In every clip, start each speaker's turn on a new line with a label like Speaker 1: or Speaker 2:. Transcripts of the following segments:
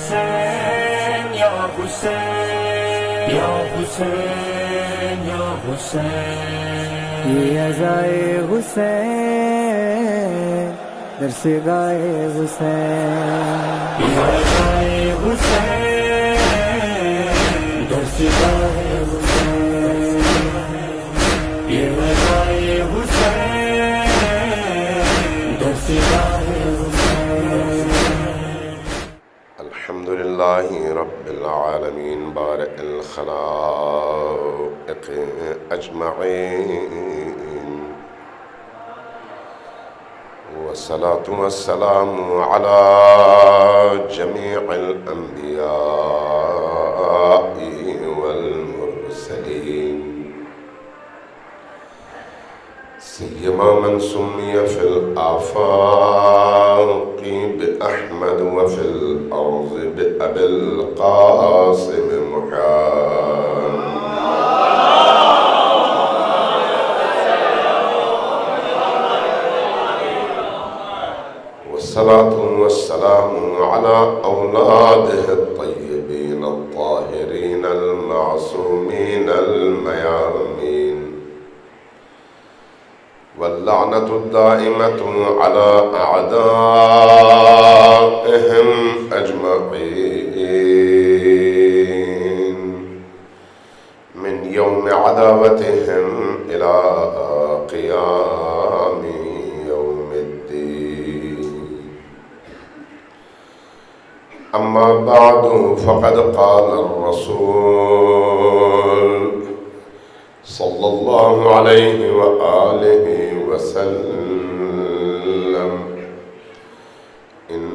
Speaker 1: حسین یا حسین یا حسین یا حسین،
Speaker 2: یہ عزائے حسین در سے گائے حسین،
Speaker 1: یہ عزائے حسین در سے گائے حسین، یہ عزائے حسین در سے گائے حسین۔
Speaker 3: الحمد للہ رب العالمین بارئ الخلائق اجمعین، والصلاة والسلام على جميع الأنبياء والمرسلين، سيما من سمي في الآفاق بأحمد وفي الأرض بأبي القاسم محمد، والصلاة والسلام على أولاده الطيبين الطاهرين المعصومين الميامين، واللعنة الدائمة على أعدائهم أجمعين من يوم عداوتهم إلى قيام يوم الدين. أما بعد، فقد قال الرسول صلى الله عليه وآله وسلم: إن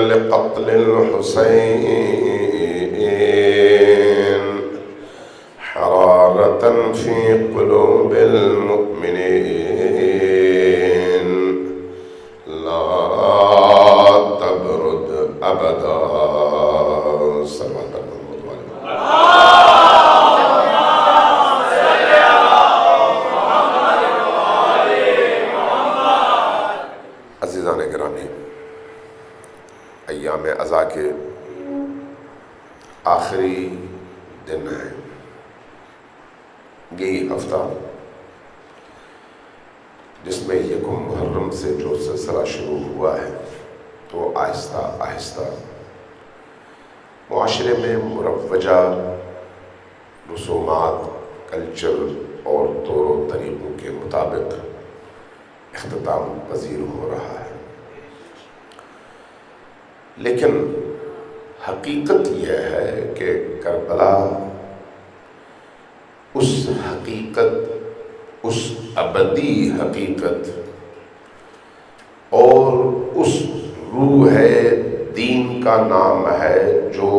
Speaker 3: لقتل الحسين حرارة في قلوب المؤمنين لا تبرد أبدا. صلوات محمد وعلى عزیزان گرامی، ایام عزا کے آخری دن ہیں۔ یہی ہفتہ جس میں یکم محرم سے جو سلسلہ شروع ہوا ہے، تو آہستہ آہستہ معاشرے میں مروجہ رسومات، کلچر اور طور و طریقوں کے مطابق اختتام پذیر ہو رہا ہے، لیکن حقیقت یہ ہے کہ کربلا اس حقیقت، اس ابدی حقیقت اور اس روح دین کا نام ہے جو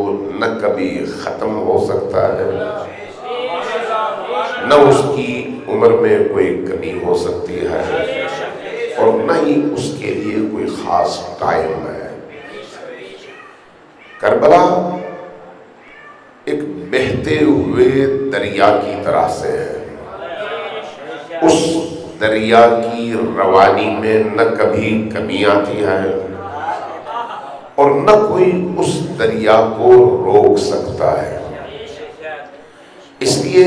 Speaker 3: نہ کبھی ختم ہو سکتا ہے، نہ اس کی عمر میں کوئی کمی ہو سکتی ہے، اور نہ ہی اس کے لیے کوئی خاص ٹائم ہے۔ کربلا ایک بہتے ہوئے دریا کی طرح سے ہے۔ اس دریا کی روانی میں نہ کبھی کمی آتی ہے اور نہ کوئی اس دریا کو روک سکتا ہے۔ اس لیے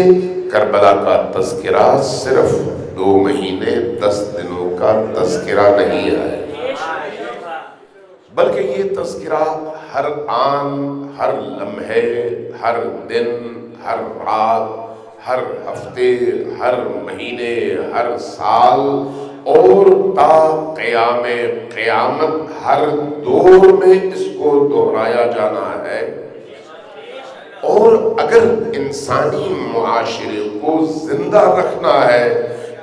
Speaker 3: کربلا کا تذکرہ صرف 2 مہینے 10 دنوں کا تذکرہ نہیں ہے، بلکہ یہ تذکرہ ہر آن، ہر لمحے، ہر دن، ہر رات، ہر ہفتے، ہر مہینے، ہر سال اور تا قیام قیامت ہر دور میں اس کو دہرایا جانا ہے۔ اور اگر انسانی معاشرے کو زندہ رکھنا ہے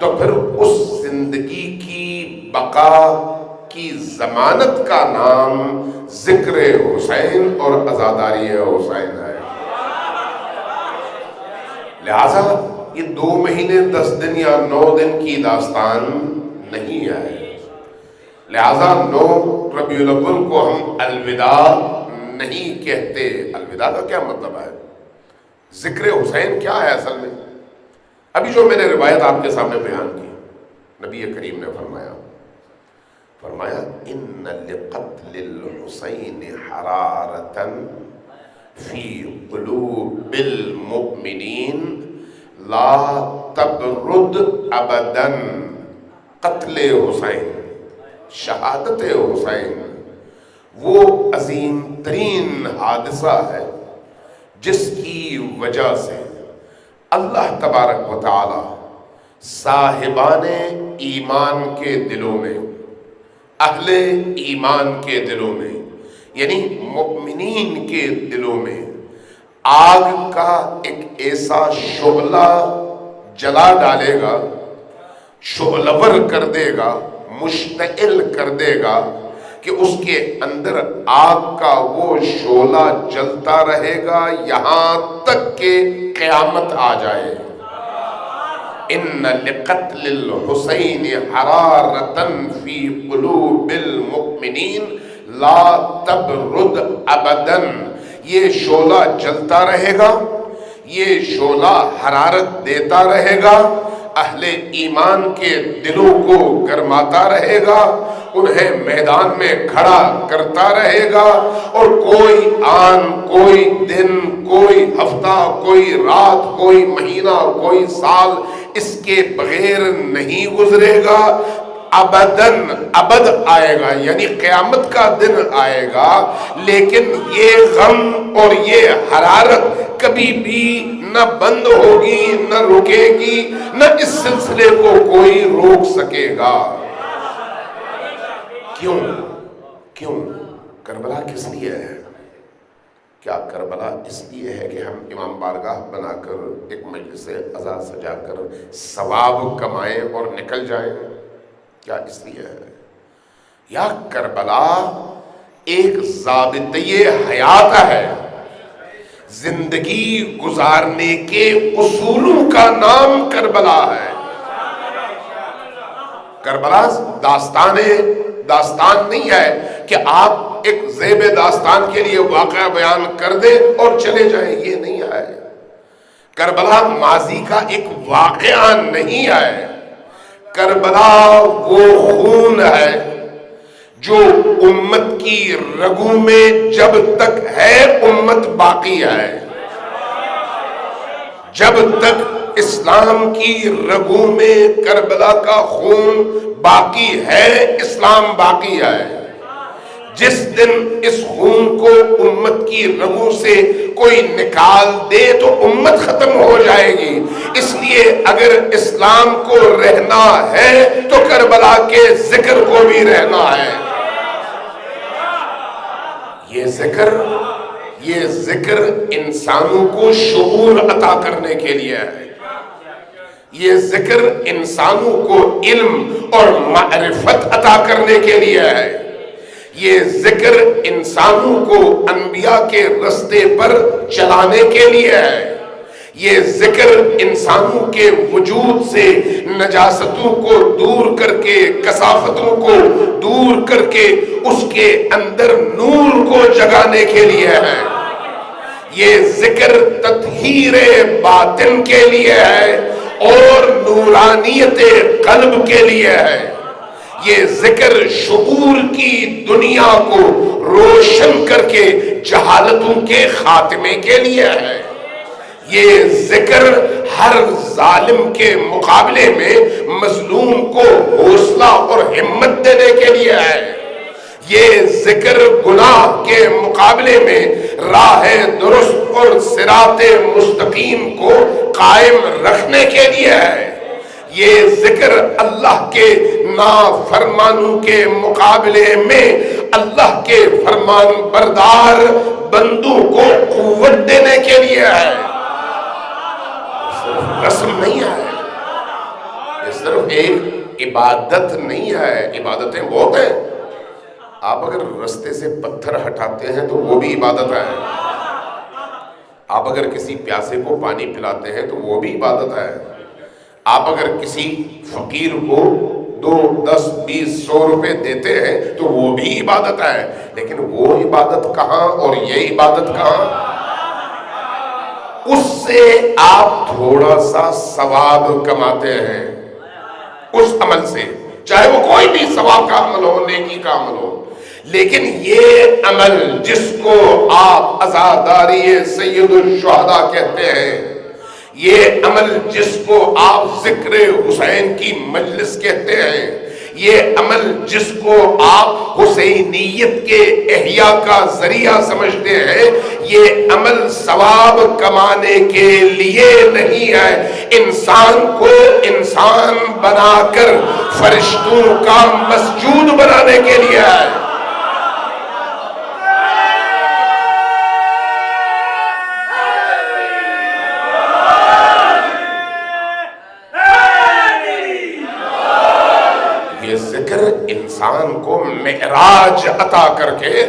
Speaker 3: تو پھر اس زندگی کی بقا کی ضمانت کا نام ذکر حسین اور عزاداری حسین ہے۔ لہذا یہ 2 مہینے 10 دن یا 9 دن کی داستان نہیں ہے۔ لہذا 9 ربیع الاول کو ہم الوداع نہیں کہتے۔ الوداع کا کیا مطلب ہے؟ ذکر حسین کیا ہے اصل میں؟ ابھی جو میں نے روایت آپ کے سامنے بیان کی، نبی کریم نے فرمایا فرمایا ان لقتل الحسین حرارتا فی قلوب المؤمنین لا تبرد ابدا. قتل حسین، شہادت حسین وہ عظیم ترین حادثہ ہے جس کی وجہ سے اللہ تبارک و تعالی صاحبان ایمان کے دلوں میں، اہل ایمان کے دلوں میں، یعنی مؤمنین کے دلوں میں آگ کا ایک ایسا شعلہ جلا ڈالے گا، شعلور کر دے گا، مشتعل کر دے گا کہ اس کے اندر آگ کا وہ شعلہ جلتا رہے گا یہاں تک کہ قیامت آ جائے. ان لقتل الحسین حرارتا فی قلوب المؤمنین لا تبرد ابدا. یہ شعلہ جلتا رہے گا، یہ شعلہ حرارت دیتا رہے گا، اہل ایمان کے دلوں کو گرماتا رہے گا، انہیں میدان میں کھڑا کرتا رہے گا، اور کوئی آن، کوئی دن، کوئی ہفتہ، کوئی رات، کوئی مہینہ، کوئی سال اس کے بغیر نہیں گزرے گا. ابداً ابد آئے گا، یعنی قیامت کا دن آئے گا، لیکن یہ غم اور یہ حرارت کبھی بھی نہ بند ہوگی، نہ رکے گی، نہ اس سلسلے کو کوئی روک سکے گا. کیوں کربلا کس لیے ہے؟ کیا کربلا اس لیے ہے کہ ہم امام بارگاہ بنا کر ایک مجلس عزا سجا کر ثواب کمائیں اور نکل جائیں؟ کیا اس لیے ہے؟ یا کربلا ایک ضابطۂ حیات ہے، زندگی گزارنے کے اصولوں کا نام کربلا ہے. کربلا داستان نہیں ہے کہ آپ ایک زیب داستان کے لیے واقعہ بیان کر دیں اور چلے جائیں، یہ نہیں ہے. کربلا ماضی کا ایک واقعہ نہیں ہے. کربلا وہ خون ہے جو امت کی رگوں میں جب تک ہے امت باقی ہے. جب تک اسلام کی رگوں میں کربلا کا خون باقی ہے، اسلام باقی ہے. جس دن اس خون کو امت کی رگوں سے کوئی نکال دے تو امت ختم ہو جائے گی. اس لیے اگر اسلام کو رہنا ہے تو کربلا کے ذکر کو بھی رہنا ہے. یہ ذکر انسانوں کو شعور عطا کرنے کے لیے ہے. یہ ذکر انسانوں کو علم اور معرفت عطا کرنے کے لیے ہے. یہ ذکر انسانوں کو انبیاء کے رستے پر چلانے کے لیے ہے. یہ ذکر انسانوں کے وجود سے نجاستوں کو دور کر کے، کثافتوں کو دور کر کے اس کے اندر نور کو جگانے کے لیے ہے. یہ ذکر تطہیر باطن کے لیے ہے اور نورانیت قلب کے لیے ہے. یہ ذکر شعور کی دنیا کو روشن کر کے جہالتوں کے خاتمے کے لیے ہے. یہ ذکر ہر ظالم کے مقابلے میں مظلوم کو حوصلہ اور ہمت دینے کے لیے ہے. یہ ذکر گناہ کے مقابلے میں راہ درست اور صراط مستقیم کو قائم رکھنے کے لیے ہے. یہ ذکر اللہ کے نافرمانوں کے مقابلے میں اللہ کے فرمان بردار بندوں کو قوت دینے کے لیے ہے. صرف رسم نہیں ہے، یہ صرف ایک عبادت نہیں ہے. عبادتیں بہت ہیں. آپ اگر رستے سے پتھر ہٹاتے ہیں تو وہ بھی عبادت ہے. آپ اگر کسی پیاسے کو پانی پلاتے ہیں تو وہ بھی عبادت ہے. آپ اگر کسی فقیر کو 2, 10, 20, 100 روپے دیتے ہیں تو وہ بھی عبادت ہے. لیکن وہ عبادت کہاں اور یہ عبادت کہاں؟ اس سے آپ تھوڑا سا ثواب کماتے ہیں، اس عمل سے چاہے وہ کوئی بھی ثواب کا عمل ہو، نیکی کا عمل ہو. لیکن یہ عمل جس کو آپ عزاداری سید الشہداء کہتے ہیں، یہ عمل جس کو آپ ذکر حسین کی مجلس کہتے ہیں، یہ عمل جس کو آپ حسینیت کے احیاء کا ذریعہ سمجھتے ہیں، یہ عمل ثواب کمانے کے لیے نہیں ہے، انسان کو انسان بنا کر فرشتوں کا مسجود بنانے کے لیے ہے. انسان کو معراج عطا کر کے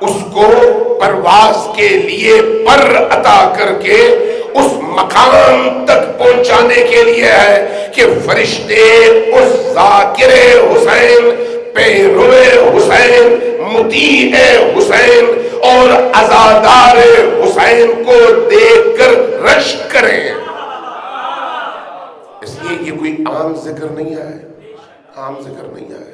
Speaker 3: اس کو پرواز کے لیے پر عطا کر کے اس مقام تک پہنچانے کے لیے ہے کہ فرشتے اس ذاکر حسین، پیرو حسین، مطیع حسین اور عزادار حسین کو دیکھ کر رشک کریں. اس لیے یہ کوئی عام ذکر نہیں ہے، عام ذکر نہیں ہے.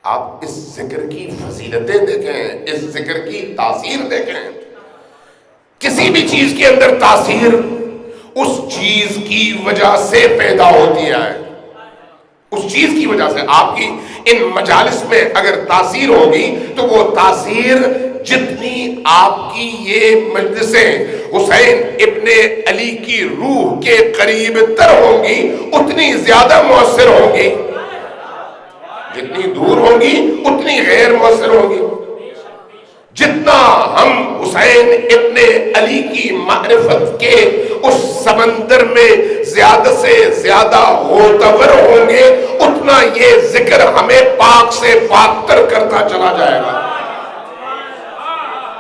Speaker 3: آپ اس ذکر کی فضیلتیں دیکھیں، اس ذکر کی تاثیر دیکھیں. کسی بھی چیز کے اندر تاثیر اس چیز کی وجہ سے پیدا ہوتی ہے، اس چیز کی وجہ سے. آپ کی ان مجالس میں اگر تاثیر ہوگی تو وہ تاثیر جتنی آپ کی یہ مجلسیں حسین ابن علی کی روح کے قریب تر ہوں گی اتنی زیادہ مؤثر ہوں گی، جتنی دور ہوں گی اتنی غیر مؤثر ہوں گی. جتنا ہم حسین ابن علی کی معرفت کے اس سمندر میں زیادہ سے زیادہ غوطور ہوں گے اتنا یہ ذکر ہمیں پاک سے پاک تر کرتا چلا جائے گا.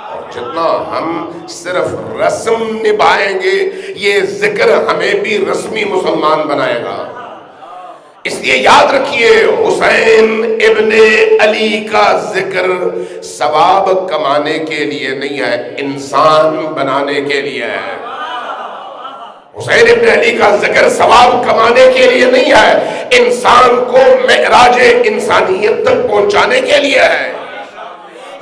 Speaker 3: اور جتنا ہم صرف رسم نبھائیں گے یہ ذکر ہمیں بھی رسمی مسلمان بنائے گا. اس لیے یاد رکھیے حسین ابن علی کا ذکر ثواب کمانے کے لیے نہیں ہے، انسان بنانے کے لیے ہے. حسین ابن علی کا ذکر ثواب کمانے کے لیے نہیں ہے، انسان کو معراج انسانیت تک پہنچانے کے لیے ہے.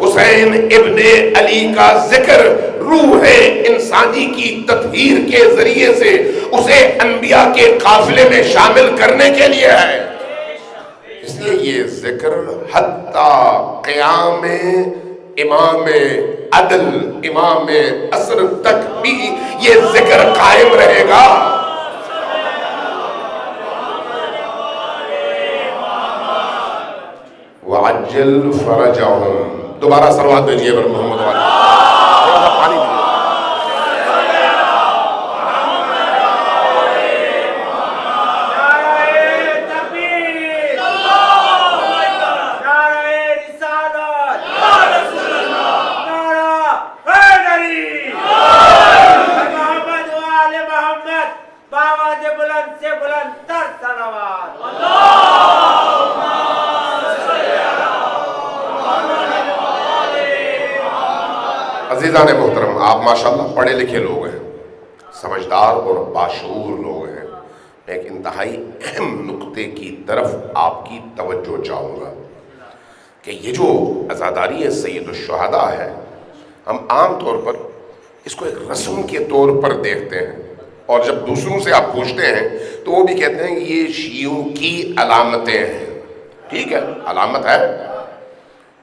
Speaker 3: حسین ابن علی کا ذکر روح انسانی کی تطہیر کے ذریعے سے اسے انبیاء کے قافلے میں شامل کرنے کے لیے ہے. اس لیے یہ ذکر حتیٰ قیام امام عدل امام عصر تک بھی یہ ذکر قائم رہے گا. وعجل فرجہم. دوبارہ صلوات بھیجیے بر محمد والی. تھوڑا سا پانی دیجیے. عزیزان محترم، آپ ماشاءاللہ پڑھے لکھے لوگ ہیں، سمجھدار اور باشعور لوگ ہیں. میں ایک انتہائی اہم نقطے کی طرف آپ کی توجہ چاہوں گا کہ یہ جو عزاداری سید الشہداء ہے، ہم عام طور پر اس کو ایک رسم کے طور پر دیکھتے ہیں، اور جب دوسروں سے آپ پوچھتے ہیں تو وہ بھی کہتے ہیں کہ یہ شیعوں کی علامتیں ہیں. ٹھیک ہے، علامت ہے،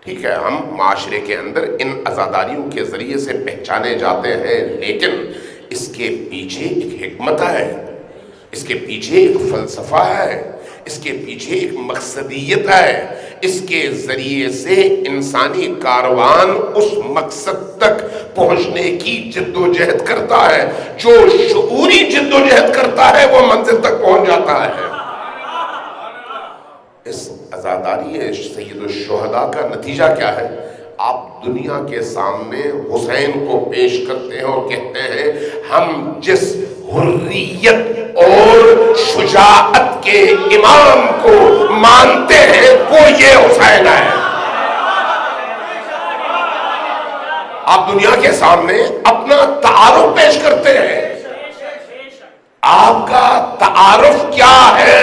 Speaker 3: ٹھیک ہے، ہم معاشرے کے اندر ان عزاداریوں کے ذریعے سے پہچانے جاتے ہیں، لیکن اس کے پیچھے ایک حکمت ہے، اس کے پیچھے ایک فلسفہ ہے، اس کے پیچھے ایک مقصدیت ہے. اس کے ذریعے سے انسانی کاروان اس مقصد تک پہنچنے کی جد و جہد کرتا ہے. جو شعوری جد و جہد کرتا ہے وہ منزل تک پہنچ جاتا ہے. اس عزاداری سید الشہداء کا نتیجہ کیا ہے؟ آپ دنیا کے سامنے حسین کو پیش کرتے ہیں اور کہتے ہیں ہم جس حریت اور شجاعت کے امام کو مانتے ہیں وہ یہ حسین ہے. آپ دنیا کے سامنے اپنا تعارف پیش کرتے ہیں. آپ کا تعارف کیا ہے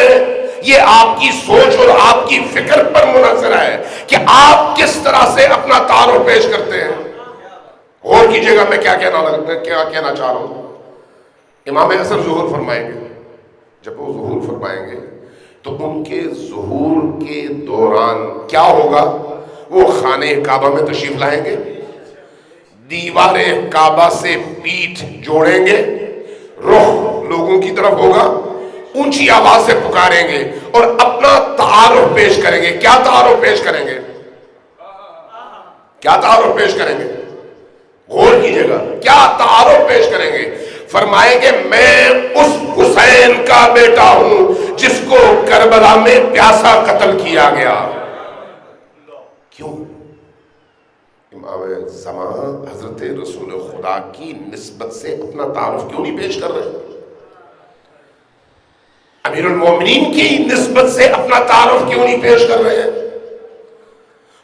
Speaker 3: یہ آپ کی سوچ اور آپ کی فکر پر منحصر ہے کہ آپ کس طرح سے اپنا تعارف پیش کرتے ہیں۔ غور کیجئے گا میں کیا کہنا چاہ رہا ہوں۔ امام عصر ظہور فرمائیں گے، جب وہ ظہور فرمائیں گے تو ان کے ظہور کے دوران کیا ہوگا؟ وہ خانہ کعبہ میں تشریف لائیں گے، دیوار کعبہ سے پیٹھ جوڑیں گے، رخ لوگوں کی طرف ہوگا، اونچی آواز سے پکاریں گے اور اپنا تعارف پیش کریں گے۔ کیا تعارف پیش کریں گے؟ کیا تعارف پیش کریں گے؟ غور کیجئے گا، کیا تعارف پیش کریں گے؟ فرمائیں گے میں اس حسین کا بیٹا ہوں جس کو کربلا میں پیاسا قتل کیا گیا۔ کیوں؟ امام زمان حضرت رسول خدا کی نسبت سے اپنا تعارف کیوں نہیں پیش کر رہے؟ امیر المومنین کی نسبت سے اپنا تعارف کیوں نہیں پیش کر رہے ہیں؟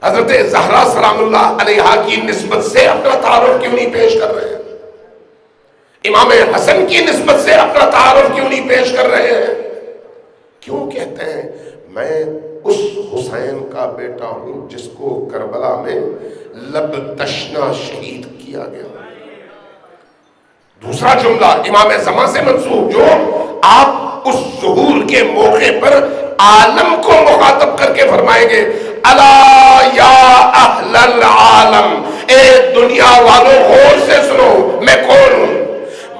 Speaker 3: حضرت زہرا سلام اللہ علیہا کی نسبت سے اپنا تعارف کیوں نہیں پیش کر رہے ہیں؟ امام حسن کی نسبت سے اپنا تعارف کیوں نہیں پیش کر رہے ہیں؟ کیوں کہتے ہیں میں اس حسین کا بیٹا ہوں جس کو کربلا میں لب تشنا شہید کیا گیا؟ دوسرا جملہ امام زمان سے منسوب جو آپ اس ظہور کے موقع پر عالم کو مخاطب کر کے فرمائیں گے، الا یا اہل العالم، اے دنیا والوں غور سے سنو میں کون ہوں؟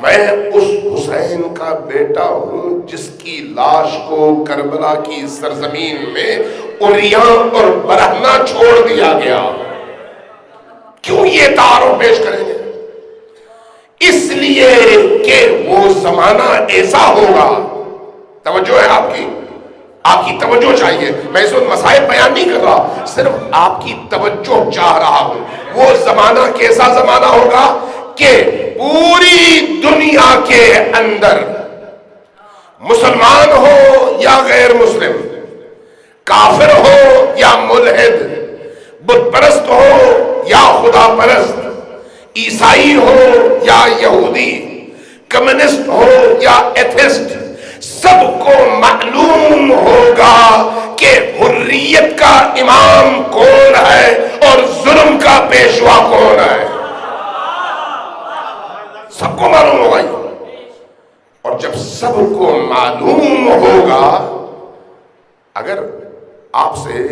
Speaker 3: میں اس حسین کا بیٹا ہوں جس کی لاش کو کربلا کی سرزمین میں عریاں اور برہنہ چھوڑ دیا گیا۔ کیوں یہ تعارف پیش کریں گے؟ اس لیے کہ وہ زمانہ ایسا ہوگا، توجہ ہے آپ کی توجہ چاہیے، میں اس وقت مسائل بیان نہیں کر رہا، صرف آپ کی توجہ چاہ رہا ہوں۔ وہ زمانہ کیسا زمانہ ہوگا کہ پوری دنیا کے اندر مسلمان ہو یا غیر مسلم، کافر ہو یا ملحد، بت پرست ہو یا خدا پرست، عیسائی ہو یا یہودی، کمیونسٹ ہو یا ایتھسٹ، سب کو معلوم ہوگا کہ حریت کا امام کون ہے اور ظلم کا پیشوا کون ہے۔ سب کو معلوم ہوگا یہ، اور جب سب کو معلوم ہوگا، اگر آپ سے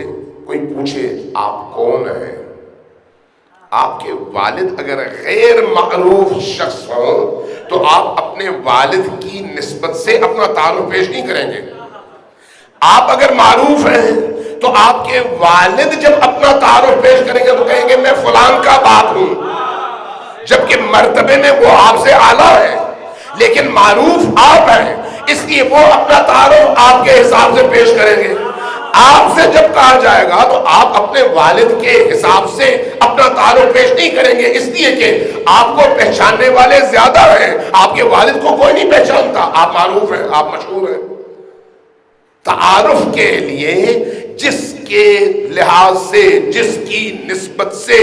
Speaker 3: کوئی پوچھے آپ کون ہیں، آپ کے والد اگر غیر معروف شخص ہوں تو آپ اپنے والد کی نسبت سے اپنا تعارف پیش نہیں کریں گے۔ آپ اگر معروف ہیں تو آپ کے والد جب اپنا تعارف پیش کریں گے تو کہیں گے میں فلان کا باپ ہوں، جبکہ مرتبے میں وہ آپ سے اعلیٰ ہے، لیکن معروف آپ ہیں، اس لیے وہ اپنا تعارف آپ کے حساب سے پیش کریں گے۔ آپ سے جب کہا جائے گا تو آپ اپنے والد کے حساب سے اپنا تعارف پیش نہیں کریں گے، اس لیے کہ آپ کو پہچاننے والے زیادہ ہیں، آپ کے والد کو کوئی نہیں پہچانتا، آپ معروف ہیں، آپ مشہور ہیں۔ تعارف کے لیے جس کے لحاظ سے، جس کی نسبت سے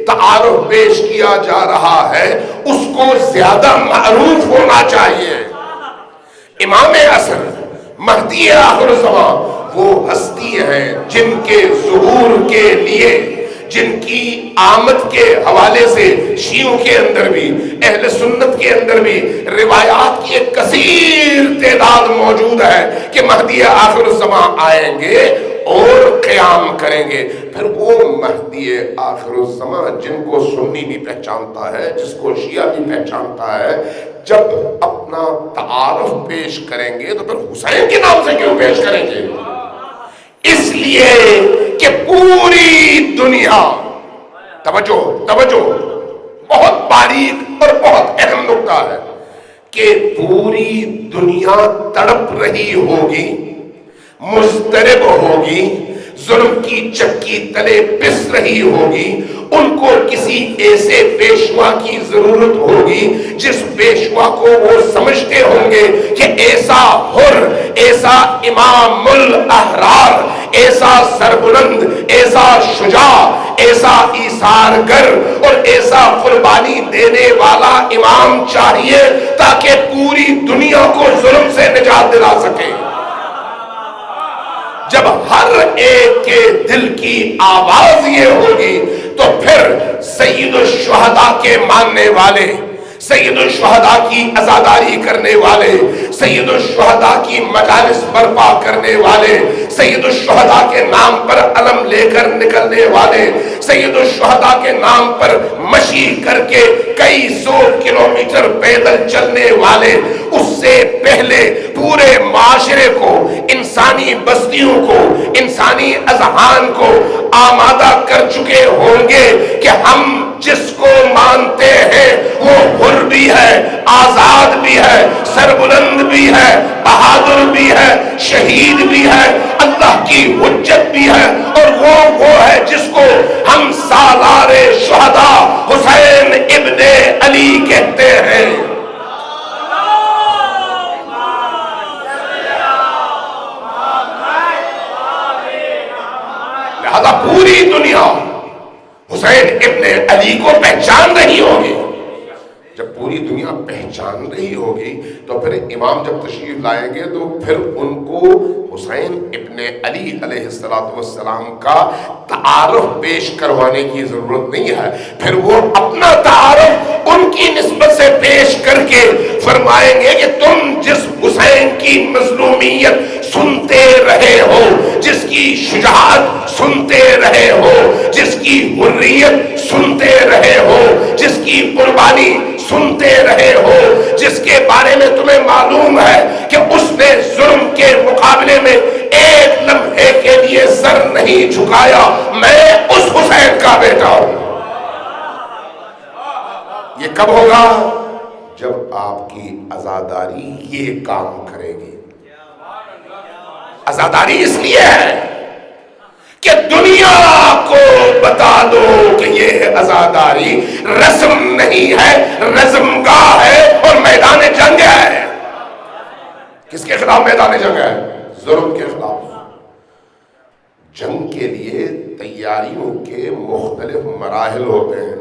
Speaker 3: تعارف پیش کیا جا رہا ہے اس کو زیادہ معروف ہونا چاہیے۔ امام عصر، مہدی آخر الزمان، وہ ہستی ہیں جن کے ظہور کے لیے، جن کی آمد کے حوالے سے شیعوں کے اندر بھی، اہل سنت کے اندر بھی روایات کی ایک کثیر تعداد موجود ہے کہ مہدی آخر الزمان آئیں گے اور قیام کریں گے۔ پھر وہ مہدی آخر الزمان جن کو سنی بھی پہچانتا ہے، جس کو شیعہ بھی پہچانتا ہے، جب اپنا تعارف پیش کریں گے تو پھر حسین کے نام سے کیوں پیش کریں گے؟ اس لیے کہ پوری دنیا، توجہ بہت باریک اور بہت اہم نکتہ ہے کہ پوری دنیا تڑپ رہی ہوگی، مضطرب ہوگی، ظلم کی چکی تلے پس رہی ہوگی، ان کو کسی ایسے پیشوا کی ضرورت ہوگی جس پیشوا کو وہ سمجھتے ہوں گے کہ ایسا حر، ایسا امام الاحرار، ایسا سربلند، ایسا شجاع، ایسا ایثارگر اور ایسا قربانی دینے والا امام چاہیے تاکہ پوری دنیا کو ظلم سے نجات دلا سکے۔ جب ہر ایک کے دل کی آواز یہ ہوگی تو پھر سید الشہداء کے ماننے والے، سید الشہداء کی عزاداری کرنے والے، سید الشہداء کی مجالس برپا کرنے والے، سید الشہداء کے نام پر علم لے کر نکلنے والے، سید الشہداء کے نام پر مشی کر کے کئی سو کلومیٹر پیدل چلنے والے، اس سے پہلے پورے معاشرے کو، انسانی بستیوں کو، انسانی اذہان کو آمادہ کر چکے ہوں گے کہ ہم جس کو مانتے ہیں وہ حر بھی ہے، آزاد بھی ہے، سربلند بھی ہے، بہادر بھی ہے، شہید بھی ہے، اللہ کی حجت بھی ہے، اور وہ ہے جس کو ہم سالار شہداء حسین ابن علی کہتے ہیں۔ لہذا پوری دنیا حسین ابن علی کو پہچان رہی ہوگی۔ جب پوری دنیا پہچان رہی ہوگی تو پھر امام جب تشریف لائیں گے تو پھر ان کو حسین ابن علی علیہ السلام کا تعارف پیش کروانے کی ضرورت نہیں ہے، پھر وہ اپنا تعارف ان کی نسبت سے پیش کر کے فرمائیں گے کہ تم جس حسین کی مظلومیت سنتے رہے ہو، جس کی شجاعت سنتے رہے ہو، جس کی حریت سنتے رہے ہو، جس کی قربانی سنتے رہے ہو، جس کے بارے میں تمہیں معلوم ہے کہ اس نے ظلم کے مقابلے میں ایک لمحے کے لیے سر نہیں جھکایا، میں اس حسین کا بیٹا ہوں۔ یہ کب ہوگا؟ جب آپ کی عزاداری یہ کام کرے گی۔ عزاداری اس لیے ہے کہ دنیا کو بتا دو کہ یہ عزاداری رسم نہیں ہے، رزم گاہ ہے اور میدان جنگ ہے۔ کس کے خلاف میدان جنگ ہے؟ ظلم کے خلاف۔ جنگ کے لیے تیاریوں کے مختلف مراحل ہوتے ہیں۔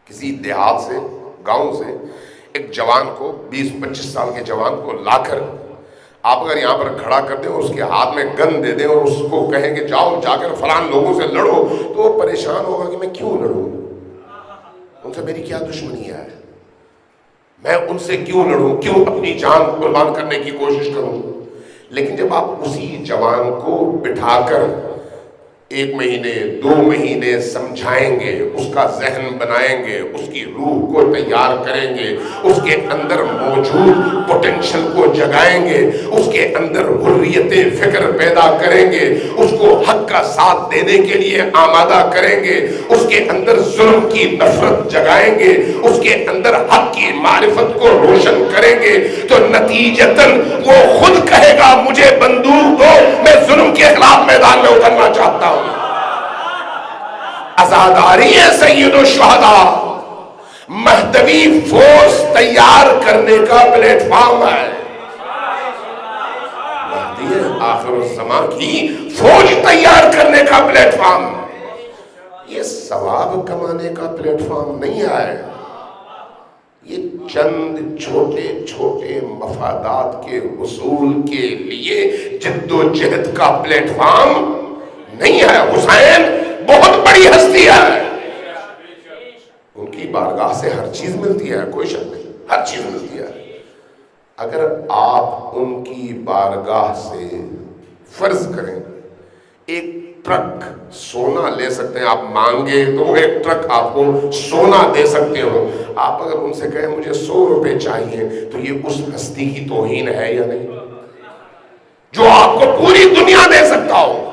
Speaker 3: کسی دیہات سے، گاؤں سے ایک جوان کو، 20-25 سال کے جوان کو لا کر آپ اگر یہاں پر کھڑا کر دیں اور اس کے ہاتھ میں گن دے دیں اور اس کو کہیں کہ جاؤ جا کر فلان لوگوں سے لڑو، تو وہ پریشان ہوگا کہ میں کیوں لڑوں، ان سے میری کیا دشمنی ہے، میں ان سے کیوں لڑوں، کیوں اپنی جان قربان کرنے کی کوشش کروں۔ لیکن جب آپ اسی جوان کو بٹھا کر 1 مہینے 2 مہینے سمجھائیں گے، اس کا ذہن بنائیں گے، اس کی روح کو تیار کریں گے، اس کے اندر موجود پوٹینشل کو جگائیں گے، اس کے اندر حریت فکر پیدا کریں گے، اس کو حق کا ساتھ دینے کے لیے آمادہ کریں گے، اس کے اندر ظلم کی نفرت جگائیں گے، اس کے اندر حق کی معرفت کو روشن کریں گے، تو نتیجتاً وہ خود کہے گا مجھے بندوق دو، میں ظلم کے خلاف میدان میں اترنا چاہتا ہوں۔ عزاداری ہے سید الشہداء، مہدوی فورس تیار کرنے کا پلیٹ فارم ہے، مہدی آخر الزمان کی فوج تیار کرنے کا پلیٹ فارم، یہ ثواب کمانے کا پلیٹ فارم نہیں ہے، یہ چند چھوٹے چھوٹے مفادات کے حصول کے لیے جد و جہد کا پلیٹ فارم نہیں ہے۔ حسین بہت بڑی ہستی ہے، ان کی بارگاہ سے ہر چیز ملتی ہے، کوئی شک نہیں، ہر چیز ملتی ہے۔ اگر آپ ان کی بارگاہ سے فرض کریں ایک ٹرک سونا لے سکتے ہیں، آپ مانگے تو وہ ایک ٹرک آپ کو سونا دے سکتے ہو، آپ اگر ان سے کہیں مجھے 100 روپے چاہیے تو یہ اس ہستی کی توہین ہے یا نہیں؟ جو آپ کو پوری دنیا دے سکتا ہو،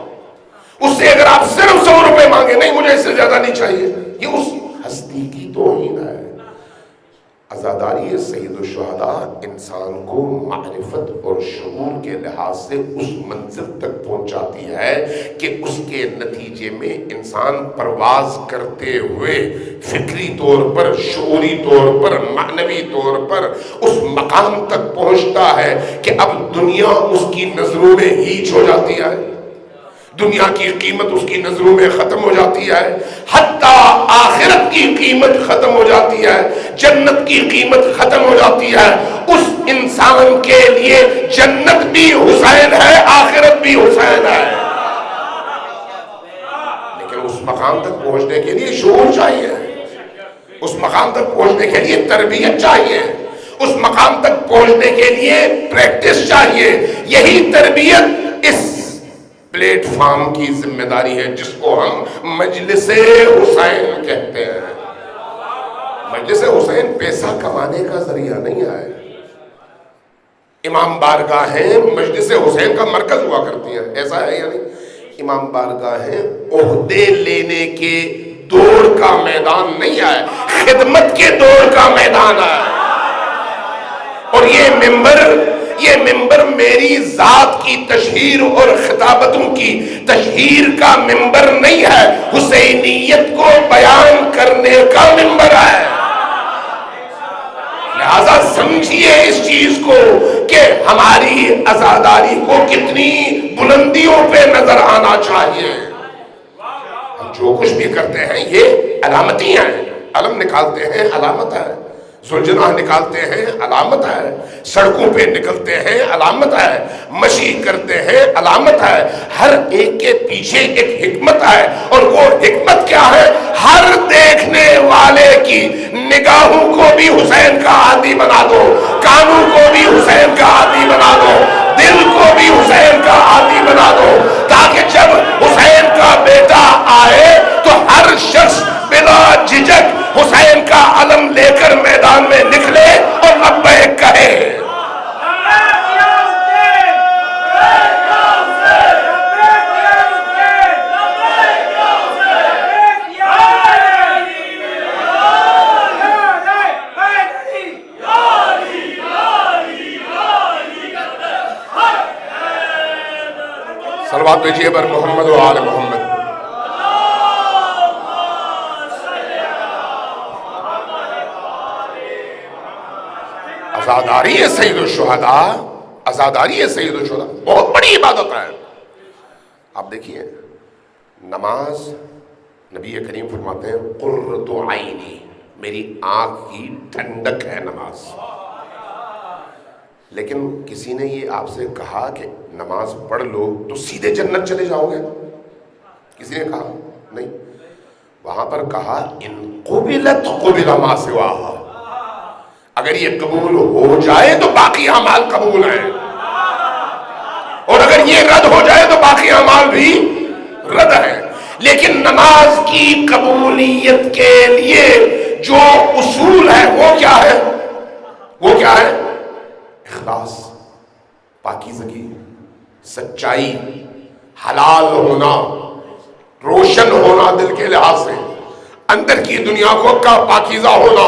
Speaker 3: اس سے اگر آپ صرف 100 روپے مانگے، نہیں مجھے اس سے زیادہ نہیں چاہیے، یہ اس ہستی کی توہین ہے۔ عزاداری سید الشہداء انسان کو معرفت اور شعور کے لحاظ سے اس منزل تک پہنچاتی ہے کہ اس کے نتیجے میں انسان پرواز کرتے ہوئے فکری طور پر، شعوری طور پر، معنوی طور پر اس مقام تک پہنچتا ہے کہ اب دنیا اس کی نظروں میں ہیچ ہو جاتی ہے، دنیا کی قیمت اس کی نظروں میں ختم ہو جاتی ہے، حتیٰ آخرت کی قیمت ختم ہو جاتی ہے، جنت کی قیمت ختم ہو جاتی ہے، اس انسان کے لیے جنت بھی حسین ہے، آخرت بھی حسین ہے۔ لیکن اس مقام تک پہنچنے کے لیے شعور چاہیے، اس مقام تک پہنچنے کے لیے تربیت چاہیے، اس مقام تک پہنچنے کے لیے پریکٹس چاہیے۔ یہی تربیت اس پلیٹ فارم کی ذمہ داری ہے جس کو ہم مجلس حسین کہتے ہیں۔ مجلس حسین پیسہ کمانے کا ذریعہ نہیں ہے، امام بارگاہیں مجلس حسین کا مرکز ہوا کرتی ہیں، ایسا ہے یا نہیں؟ امام بارگاہیں عہدے لینے کے دوڑ کا میدان نہیں ہے، خدمت کے دوڑ کا میدان ہے۔ اور یہ ممبر میری ذات کی تشہیر اور خطابتوں کی تشہیر کا ممبر نہیں ہے، حسینیت کو بیان کرنے کا ممبر ہے۔ لہذا سمجھیے اس چیز کو کہ ہماری عزاداری کو کتنی بلندیوں پہ نظر آنا چاہیے۔ ہم جو کچھ بھی کرتے ہیں یہ علامتی ہیں، علم نکالتے ہیں علامت ہے، زلجناح نکالتے ہیں علامت ہے، سڑکوں پہ نکلتے ہیں علامت ہے، مشی کرتے ہیں علامت ہے، ہر ایک کے پیچھے ایک حکمت ہے، اور وہ حکمت کیا ہے؟ ہر دیکھنے والے کی نگاہوں کو بھی حسین کا عادی بنا دو، کانوں کو بھی حسین کا عادی بنا دو، دل کو بھی حسین کا عادی بنا دو، تاکہ جب حسین کا بیٹا آئے تو ہر شخص بلا جھجک حسین کا علم لے کر میدان میں نکلے اور لبیک کہے۔ صلوات بھیجیے بر محمد و آل محمد۔ عزاداری ہے سید الشہداء، عزاداری ہے سید الشہداء، بہت بڑی عبادت ہے۔ آپ دیکھیے نماز، نبی کریم فرماتے ہیں قرۃ عینی، میری آنکھ کی ٹھنڈک ہے نماز۔ لیکن کسی نے یہ آپ سے کہا کہ نماز پڑھ لو تو سیدھے جنت چلے جاؤ گے؟ کسی نے کہا نہیں، وہاں پر کہا ان قبلت قبل ما سواہا، اگر یہ قبول ہو جائے تو باقی اعمال قبول ہیں، اور اگر یہ رد ہو جائے تو باقی اعمال بھی رد ہیں۔ لیکن نماز کی قبولیت کے لیے جو اصول ہے وہ کیا ہے؟ وہ کیا ہے؟ اخلاص، پاکیزگی، سچائی، حلال ہونا، روشن ہونا دل کے لحاظ سے، اندر کی دنیا کو کا پاکیزہ ہونا،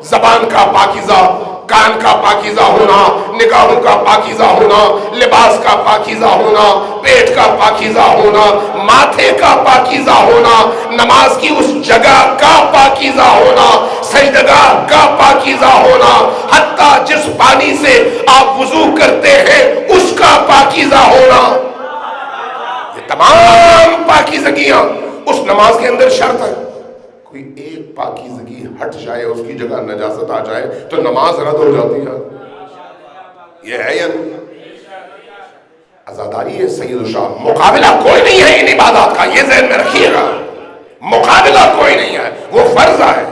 Speaker 3: زبان کا پاکیزہ، کان کا پاکیزہ ہونا، نگاہوں کا پاکیزہ ہونا، لباس کا پاکیزہ ہونا، پیٹ کا پاکیزہ ہونا، ماتھے کا پاکیزہ ہونا، نماز کی اس جگہ کا پاکیزہ ہونا، سجدگاہ کا پاکیزہ ہونا، حتیٰ جس پانی سے آپ وضو کرتے ہیں اس کا پاکیزہ ہونا۔ یہ تمام پاکیزگیاں اس نماز کے اندر شرط ہے۔ کوئی ایک پاکیزگی ہٹ جائے، اس کی جگہ نجاست آ جائے تو نماز رد ہو جاتی ہے۔ یہ ہے یا نہیں؟ عزاداری ہے سید الشہداء، مقابلہ کوئی نہیں ہے ان عبادات کا، یہ ذہن میں رکھیے گا، مقابلہ کوئی نہیں ہے، وہ فرض ہے۔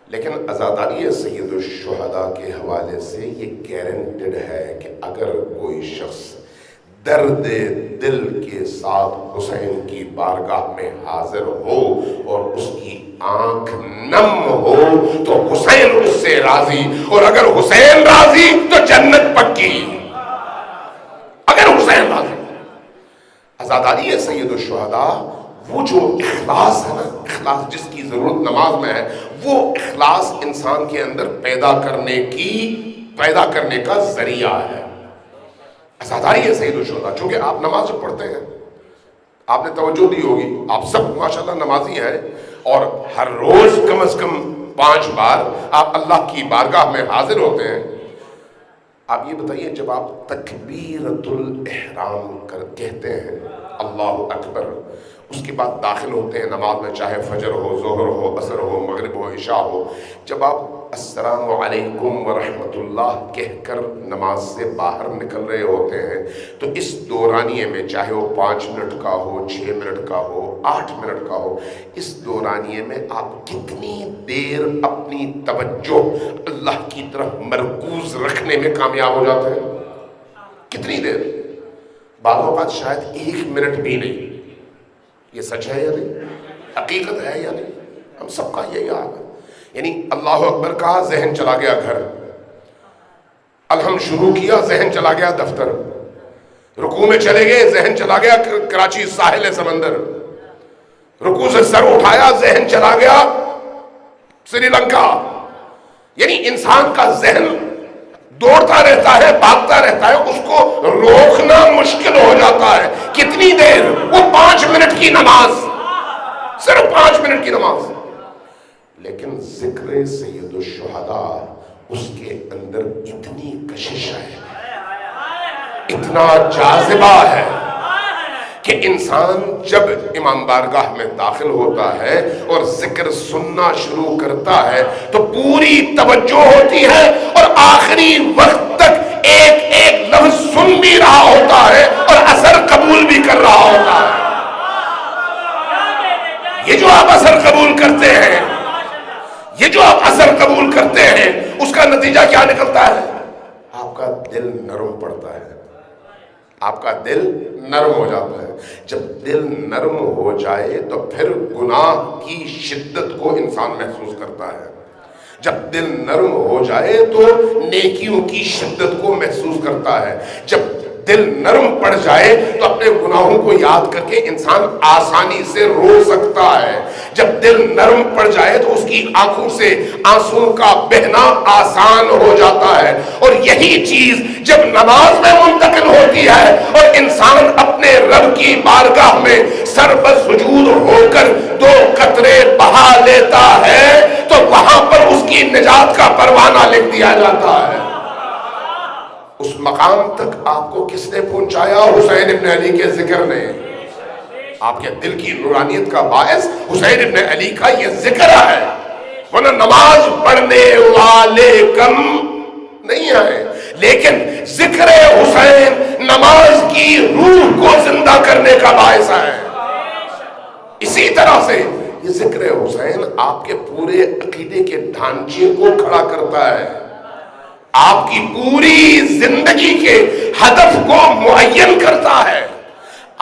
Speaker 3: لیکن عزاداری ہے سید الشہداء کے حوالے سے یہ گارنٹڈ ہے کہ اگر کوئی شخص درد دل کے ساتھ حسین کی بارگاہ میں حاضر ہو اور اس کی آنکھ نم ہو تو حسین اس سے راضی، اور اگر حسین راضی تو جنت پکی، اگر حسین راضی۔ عزاداری ہے سید الشہداء وہ جو اخلاص ہے نا، اخلاص جس کی ضرورت نماز میں ہے، وہ اخلاص انسان کے اندر پیدا کرنے کا ذریعہ ہے۔ عزاداری ہے سید الشہداء، چونکہ آپ نماز جب پڑھتے ہیں آپ نے توجہ دی ہوگی، آپ سب ماشاءاللہ نمازی ہیں، اور ہر روز کم از کم 5 بار آپ اللہ کی بارگاہ میں حاضر ہوتے ہیں۔ آپ یہ بتائیے جب آپ تکبیرۃ الاحرام کہتے ہیں اللہ اکبر، اس کے بعد داخل ہوتے ہیں نماز میں، چاہے فجر ہو، ظہر ہو، عصر ہو، مغرب ہمیشہ ہو جب آپ السلام علیکم ورحمۃ اللہ کہہ کر نماز سے باہر نکل رہے ہوتے ہیں تو اس دورانیے میں چاہے وہ 5 منٹ کا ہو، 6 منٹ کا ہو، 8 منٹ کا ہو، اس دورانیے میں آپ کتنی دیر اپنی توجہ اللہ کی طرف مرکوز رکھنے میں کامیاب ہو جاتے ہیں؟ کتنی دیر؟ بعض اوقات شاید 1 منٹ بھی نہیں۔ یہ سچ ہے یا نہیں؟ حقیقت ہے یا نہیں؟ ہم سب کا یہی حال ہے۔ یعنی اللہ اکبر کہا، ذہن چلا گیا گھر، الحمد شروع کیا، ذہن چلا گیا دفتر، رکوع میں چلے گئے، ذہن چلا گیا کراچی ساحل سمندر، رکوع سے سر اٹھایا، ذہن چلا گیا سری لنکا۔ یعنی انسان کا ذہن دوڑتا رہتا ہے، بھاگتا رہتا ہے، اس کو روکنا مشکل ہو جاتا ہے۔ کتنی دیر؟ وہ 5 منٹ کی نماز، صرف 5 منٹ کی نماز۔ لیکن ذکر سید الشہداء اس کے اندر اتنی کشش ہے، اتنا جاذبہ ہے کہ انسان جب امام بارگاہ میں داخل ہوتا ہے اور ذکر سننا شروع کرتا ہے تو پوری توجہ ہوتی ہے اور آخری وقت تک ایک ایک لفظ سن بھی رہا ہوتا ہے اور اثر قبول بھی کر رہا ہوتا ہے۔ یہ جو آپ اثر قبول کرتے ہیں، یہ جو آپ اثر قبول کرتے ہیں، اس کا نتیجہ کیا نکلتا ہے؟ آپ کا دل نرم پڑتا ہے، آپ کا دل نرم ہو جاتا ہے۔ جب دل نرم ہو جائے تو پھر گناہ کی شدت کو انسان محسوس کرتا ہے، جب دل نرم ہو جائے تو نیکیوں کی شدت کو محسوس کرتا ہے، جب دل نرم پڑ جائے تو اپنے گناہوں کو یاد کر کے انسان آسانی سے رو سکتا ہے، جب دل نرم پڑ جائے تو اس کی آنکھوں سے آنسوں کا بہنا آسان ہو جاتا ہے۔ اور یہی چیز جب نماز میں منتقل ہوتی ہے اور انسان اپنے رب کی بارگاہ میں سر بسجود ہو کر 2 قطرے بہا لیتا ہے تو وہاں پر اس کی نجات کا پروانہ لکھ دیا جاتا ہے۔ اس مقام تک آپ کو کس نے پہنچایا؟ حسین ابن علی کے ذکر نے۔ آپ کے دل کی نورانیت کا باعث حسین ابن علی کا یہ ذکر ہے، ورنہ نماز پڑھنے والے کم نہیں آئے، لیکن ذکر حسین نماز کی روح کو زندہ کرنے کا باعث ہے۔ اسی طرح سے یہ ذکر حسین آپ کے پورے عقیدے کے ڈھانچے کو کھڑا کرتا ہے، آپ کی پوری زندگی کے ہدف کو معین کرتا ہے۔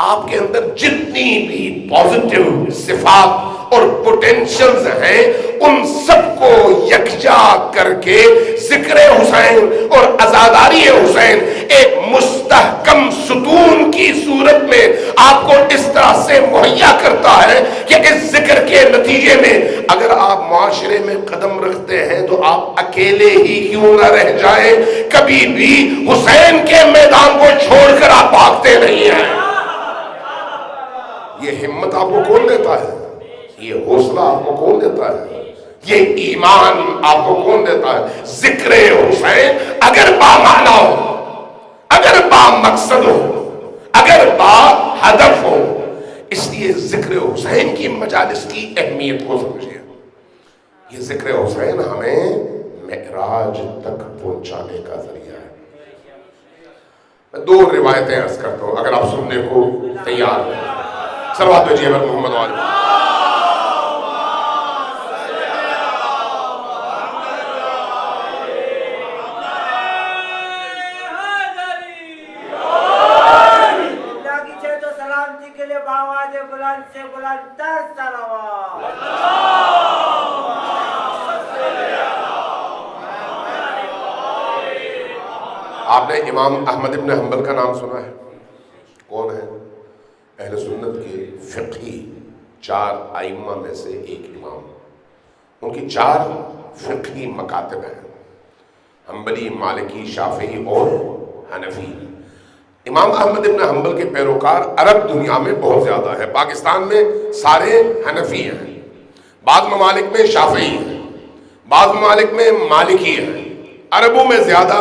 Speaker 3: آپ کے اندر جتنی بھی پازیٹیو صفات اور پوٹینشلز ہیں ان سب کو یکجا کر کے ذکر حسین اور عزاداری حسین ایک مستحکم ستون کی صورت میں آپ کو اس طرح سے مہیا کرتا ہے کہ اس ذکر کے نتیجے میں اگر آپ معاشرے میں قدم رکھتے ہیں تو آپ اکیلے ہی کیوں نہ رہ جائیں، کبھی بھی حسین کے میدان کو چھوڑ کر آپ بھاگتے نہیں ہیں۔ یہ ہمت آپ کو کون دیتا ہے؟ یہ حوصلہ آپ کو کون دیتا ہے؟ یہ ایمان آپ کو کون دیتا ہے؟ ذکر حسین اگر با معنی ہو، اگر با مقصد ہو، اگر با ہدف ہو، اس لیے ذکر حسین کی مجالس کی اہمیت کو سمجھیے۔ یہ ذکر حسین ہمیں معراج تک پہنچانے کا ذریعہ ہے۔ میں 2 روایتیں عرض کرتا ہوں، اگر آپ سننے کو تیار ہیں۔ صلوات بھیجیے محمد علیہ۔ آپ نے امام احمد ابن حنبل کا نام سنا ہے؟ کون ہے؟ اہل سنت کے فقہی 4 ائمہ میں سے ایک امام۔ ان کی 4 فقہی مکاتب ہیں، حنبلی، مالکی، شافعی اور حنفی۔ امام احمد ابن حنبل کے پیروکار عرب دنیا میں بہت زیادہ ہے۔ پاکستان میں سارے حنفی ہیں، بعض ممالک میں شافعی ہیں، بعض ممالک میں مالکی ہیں، عربوں میں زیادہ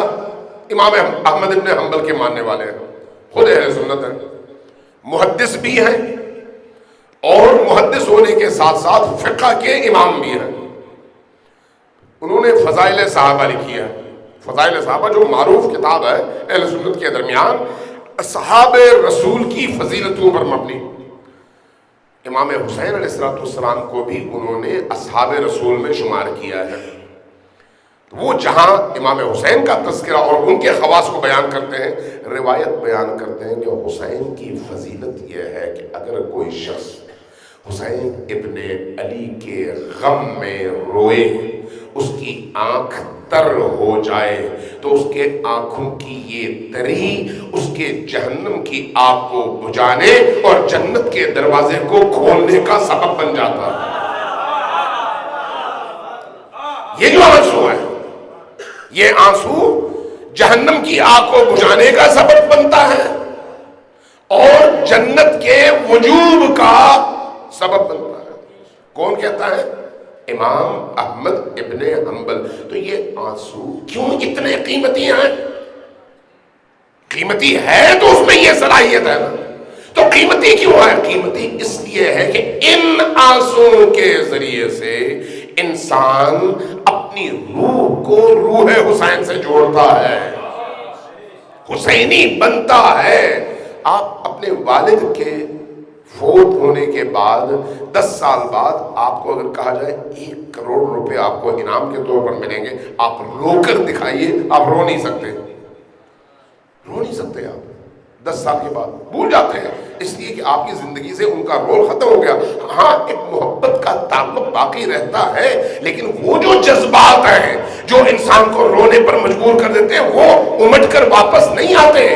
Speaker 3: امام احمد ابن حنبل کے ماننے والے ہیں، خود اہل سنت ہیں، محدث بھی ہیں اور محدث ہونے کے ساتھ ساتھ فقہ کے امام بھی ہیں۔ انہوں نے فضائل صحابہ لکھی ہے. فضائل صحابہ جو معروف کتاب ہے اہل سنت کے درمیان صحابہ رسول کی فضیلتوں پر مبنی. امام حسین علیہ السلام کو بھی انہوں نے اصحاب رسول میں شمار کیا ہے. وہ جہاں امام حسین کا تذکرہ اور ان کے خواص کو بیان کرتے ہیں، روایت بیان کرتے ہیں کہ حسین کی فضیلت یہ ہے کہ اگر کوئی شخص حسین ابن علی کے غم میں روئے، اس کی آنکھ تر ہو جائے تو اس کے آنکھوں کی یہ تری اس کے جہنم کی آگ کو بجھانے اور جنت کے دروازے کو کھولنے کا سبب بن جاتا ہے. یہ جو آنسو ہے، یہ آنسو جہنم کی آگ کو بجھانے کا سبب بنتا ہے اور جنت کے وجوب کا سبب بنتا ہے. کون کہتا ہے؟ امام احمد ابن حنبل. تو یہ آنسو کیوں اتنے قیمتی ہیں؟ قیمتی ہے تو اس میں یہ صلاحیت ہے نا. تو قیمتی کیوں ہے؟ قیمتی اس لیے ہے کہ ان آنسو کے ذریعے سے انسان اپنی روح کو روح حسین سے جوڑتا ہے، حسینی بنتا ہے. آپ اپنے والد کے فوت ہونے کے بعد 10 سال بعد آپ کو اگر کہا جائے 1 کروڑ روپے آپ کو انعام کے طور پر ملیں گے، آپ رو کر دکھائیے. آپ رو نہیں سکتے، رو نہیں سکتے. آپ 10 سال کے بعد بھول جاتے ہیں، اس لیے کہ آپ کی زندگی سے ان کا رول ختم ہو گیا. ہاں ایک محبت کا تعلق باقی رہتا ہے، لیکن وہ جو جذبات ہیں جو انسان کو رونے پر مجبور کر دیتے ہیں وہ امٹ کر واپس نہیں آتے.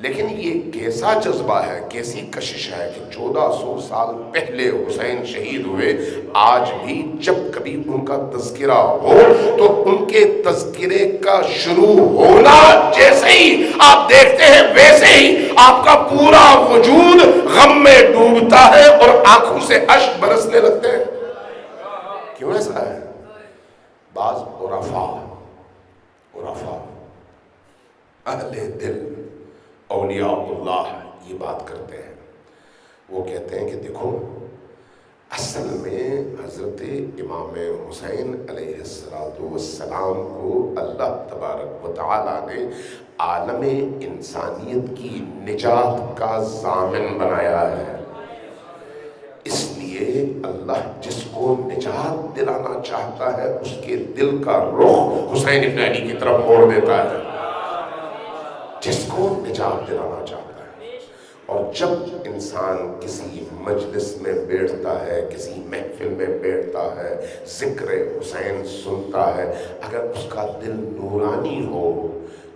Speaker 3: لیکن یہ کیسا جذبہ ہے، کیسی کشش ہے کہ 1400 سال پہلے حسین شہید ہوئے، آج بھی جب کبھی ان کا تذکرہ ہو تو ان کے تذکرے کا شروع ہونا جیسے ہی آپ دیکھتے ہیں ویسے ہی آپ کا پورا وجود غم میں ڈوبتا ہے اور آنکھوں سے اشک برسنے لگتے ہیں. کیوں ایسا ہے؟ بعض عرفاء اہل دل اولیاء اللہ یہ بات کرتے ہیں. وہ کہتے ہیں کہ دیکھو، اصل میں حضرت امام حسین علیہ السلام کو اللہ تبارک و تعالیٰ نے عالم انسانیت کی نجات کا ضامن بنایا ہے. اس لیے اللہ جس کو نجات دلانا چاہتا ہے اس کے دل کا رخ حسین ابن علی کی طرف موڑ دیتا ہے، جس کو نجات دلانا چاہتا ہے. اور جب انسان کسی مجلس میں بیٹھتا ہے، کسی محفل میں بیٹھتا ہے، ذکر حسین سنتا ہے، اگر اس کا دل نورانی ہو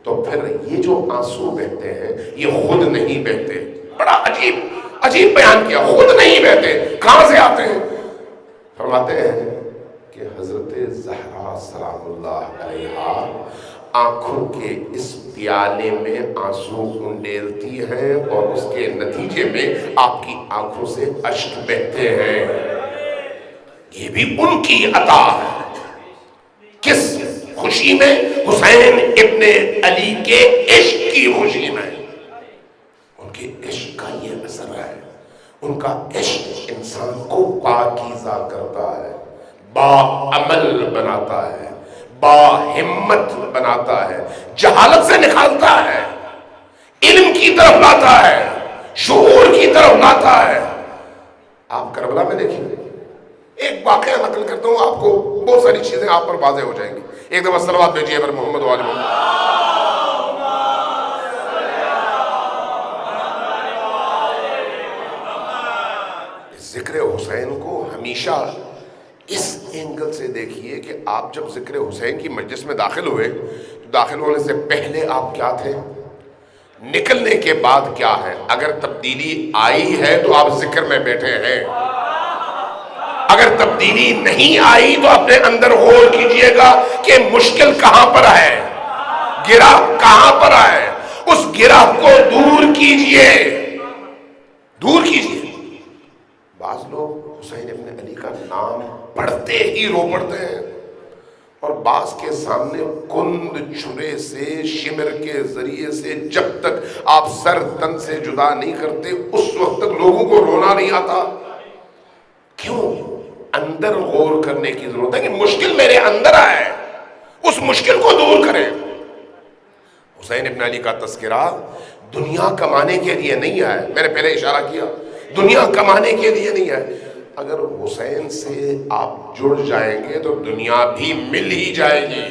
Speaker 3: تو پھر یہ جو آنسو بہتے ہیں یہ خود نہیں بہتے. بڑا عجیب بیان کیا، خود نہیں بہتے. کہاں سے آتے ہیں؟ فرماتے ہیں کہ حضرت زہرا سلام اللہ علیہا آنکھوں کے اس پیالے میں آنسو انڈیلتی ہیں اور اس کے نتیجے میں آپ کی آنکھوں سے اشک بہتے ہیں. یہ بھی ان کی عطا ہے. کس خوشی میں؟ حسین ابن علی کے عشق کی خوشی میں. ان کے عشق کا یہ اثر ہے. ان کا عشق انسان کو پاکیزہ کرتا ہے، با عمل بناتا ہے، با ہمت بناتا ہے، جہالت سے نکالتا ہے، علم کی طرف لاتا ہے، شعور کی طرف لاتا ہے. آپ کربلا میں دیکھیں، ایک واقعہ نقل کرتا ہوں آپ کو، بہت ساری چیزیں آپ پر واضح ہو جائیں گی. ایک دفعہ صلوات بھیجیے پر محمد و آل محمد. ذکر حسین کو ہمیشہ اس اینگل سے دیکھیے کہ آپ جب ذکر حسین کی مجلس میں داخل ہوئے تو داخل ہونے سے پہلے آپ کیا تھے، نکلنے کے بعد کیا ہے. اگر تبدیلی آئی ہے تو آپ ذکر میں بیٹھے ہیں، اگر تبدیلی نہیں آئی تو اپنے اندر غور کیجئے گا کہ مشکل کہاں پر ہے، گرہ کہاں پر ہے. اس گرہ کو دور کیجئے. بعض لوگ حسین ابن علی کا نام پڑھتے ہی رو پڑتے ہیں اور بعض کے سامنے کند چھرے سے، شمر کے ذریعے سے جب تک آپ سر تن سے جدا نہیں کرتے اس وقت تک لوگوں کو رونا نہیں آتا. کیوں؟ اندر غور کرنے کی ضرورت ہے کہ مشکل میرے اندر آئے، اس مشکل کو دور کریں۔ حسین ابن علی کا تذکرہ دنیا کمانے کے لیے نہیں ہے، میں نے پہلے اشارہ کیا، دنیا کمانے کے لیے نہیں ہے۔ اگر حسین سے آپ جڑ جائیں گے تو دنیا بھی مل ہی جائے گی،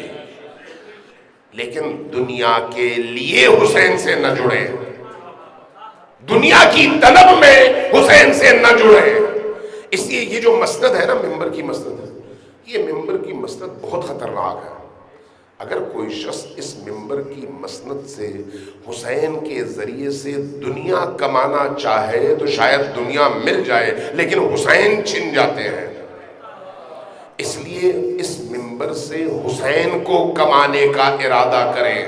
Speaker 3: لیکن دنیا کے لیے حسین سے نہ جڑیں، دنیا کی طلب میں حسین سے نہ جڑیں۔ اس لیے یہ جو مسند ہے نا، ممبر کی مسند، یہ ممبر کی مسند بہت خطرناک ہے۔ اگر کوئی شخص اس ممبر کی مسند سے حسین کے ذریعے سے دنیا کمانا چاہے تو شاید دنیا مل جائے، لیکن حسین چھن جاتے ہیں۔ اس لیے اس ممبر سے حسین کو کمانے کا ارادہ کریں،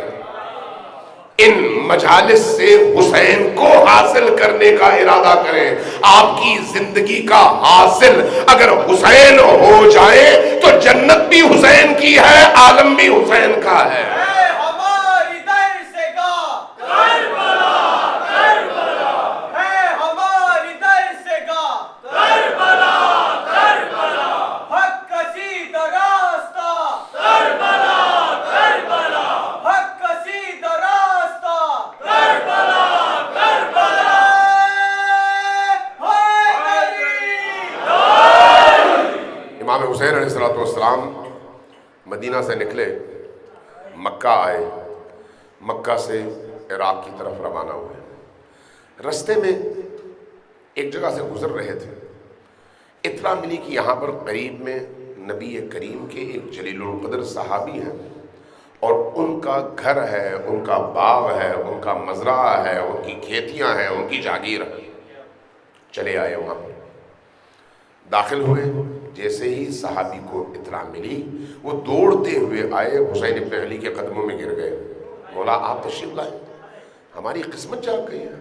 Speaker 3: ان مجالس سے حسین کو حاصل کرنے کا ارادہ کریں۔ آپ کی زندگی کا حاصل اگر حسین ہو جائے تو جنت بھی حسین کی ہے، عالم بھی حسین کا ہے۔ امام حسین علیہ السلام مدینہ سے نکلے، مکہ آئے، مکہ سے عراق کی طرف روانہ ہوئے۔ رستے میں ایک جگہ سے گزر رہے تھے، اطلاع ملی کہ یہاں پر قریب میں نبی کریم کے ایک جلیل القدر صحابی ہیں، اور ان کا گھر ہے، ان کا باغ ہے، ان کا مزرعہ ہے، ان کی کھیتیاں ہیں، ان کی جاگیر ہے۔ چلے آئے وہاں پر، داخل ہوئے۔ جیسے ہی صحابی کو اطلاع ملی وہ دوڑتے ہوئے آئے، حسین ابن علی کے قدموں میں گر گئے۔ مولا آپ تشریف لائے، ہماری قسمت جاگ گئی ہے،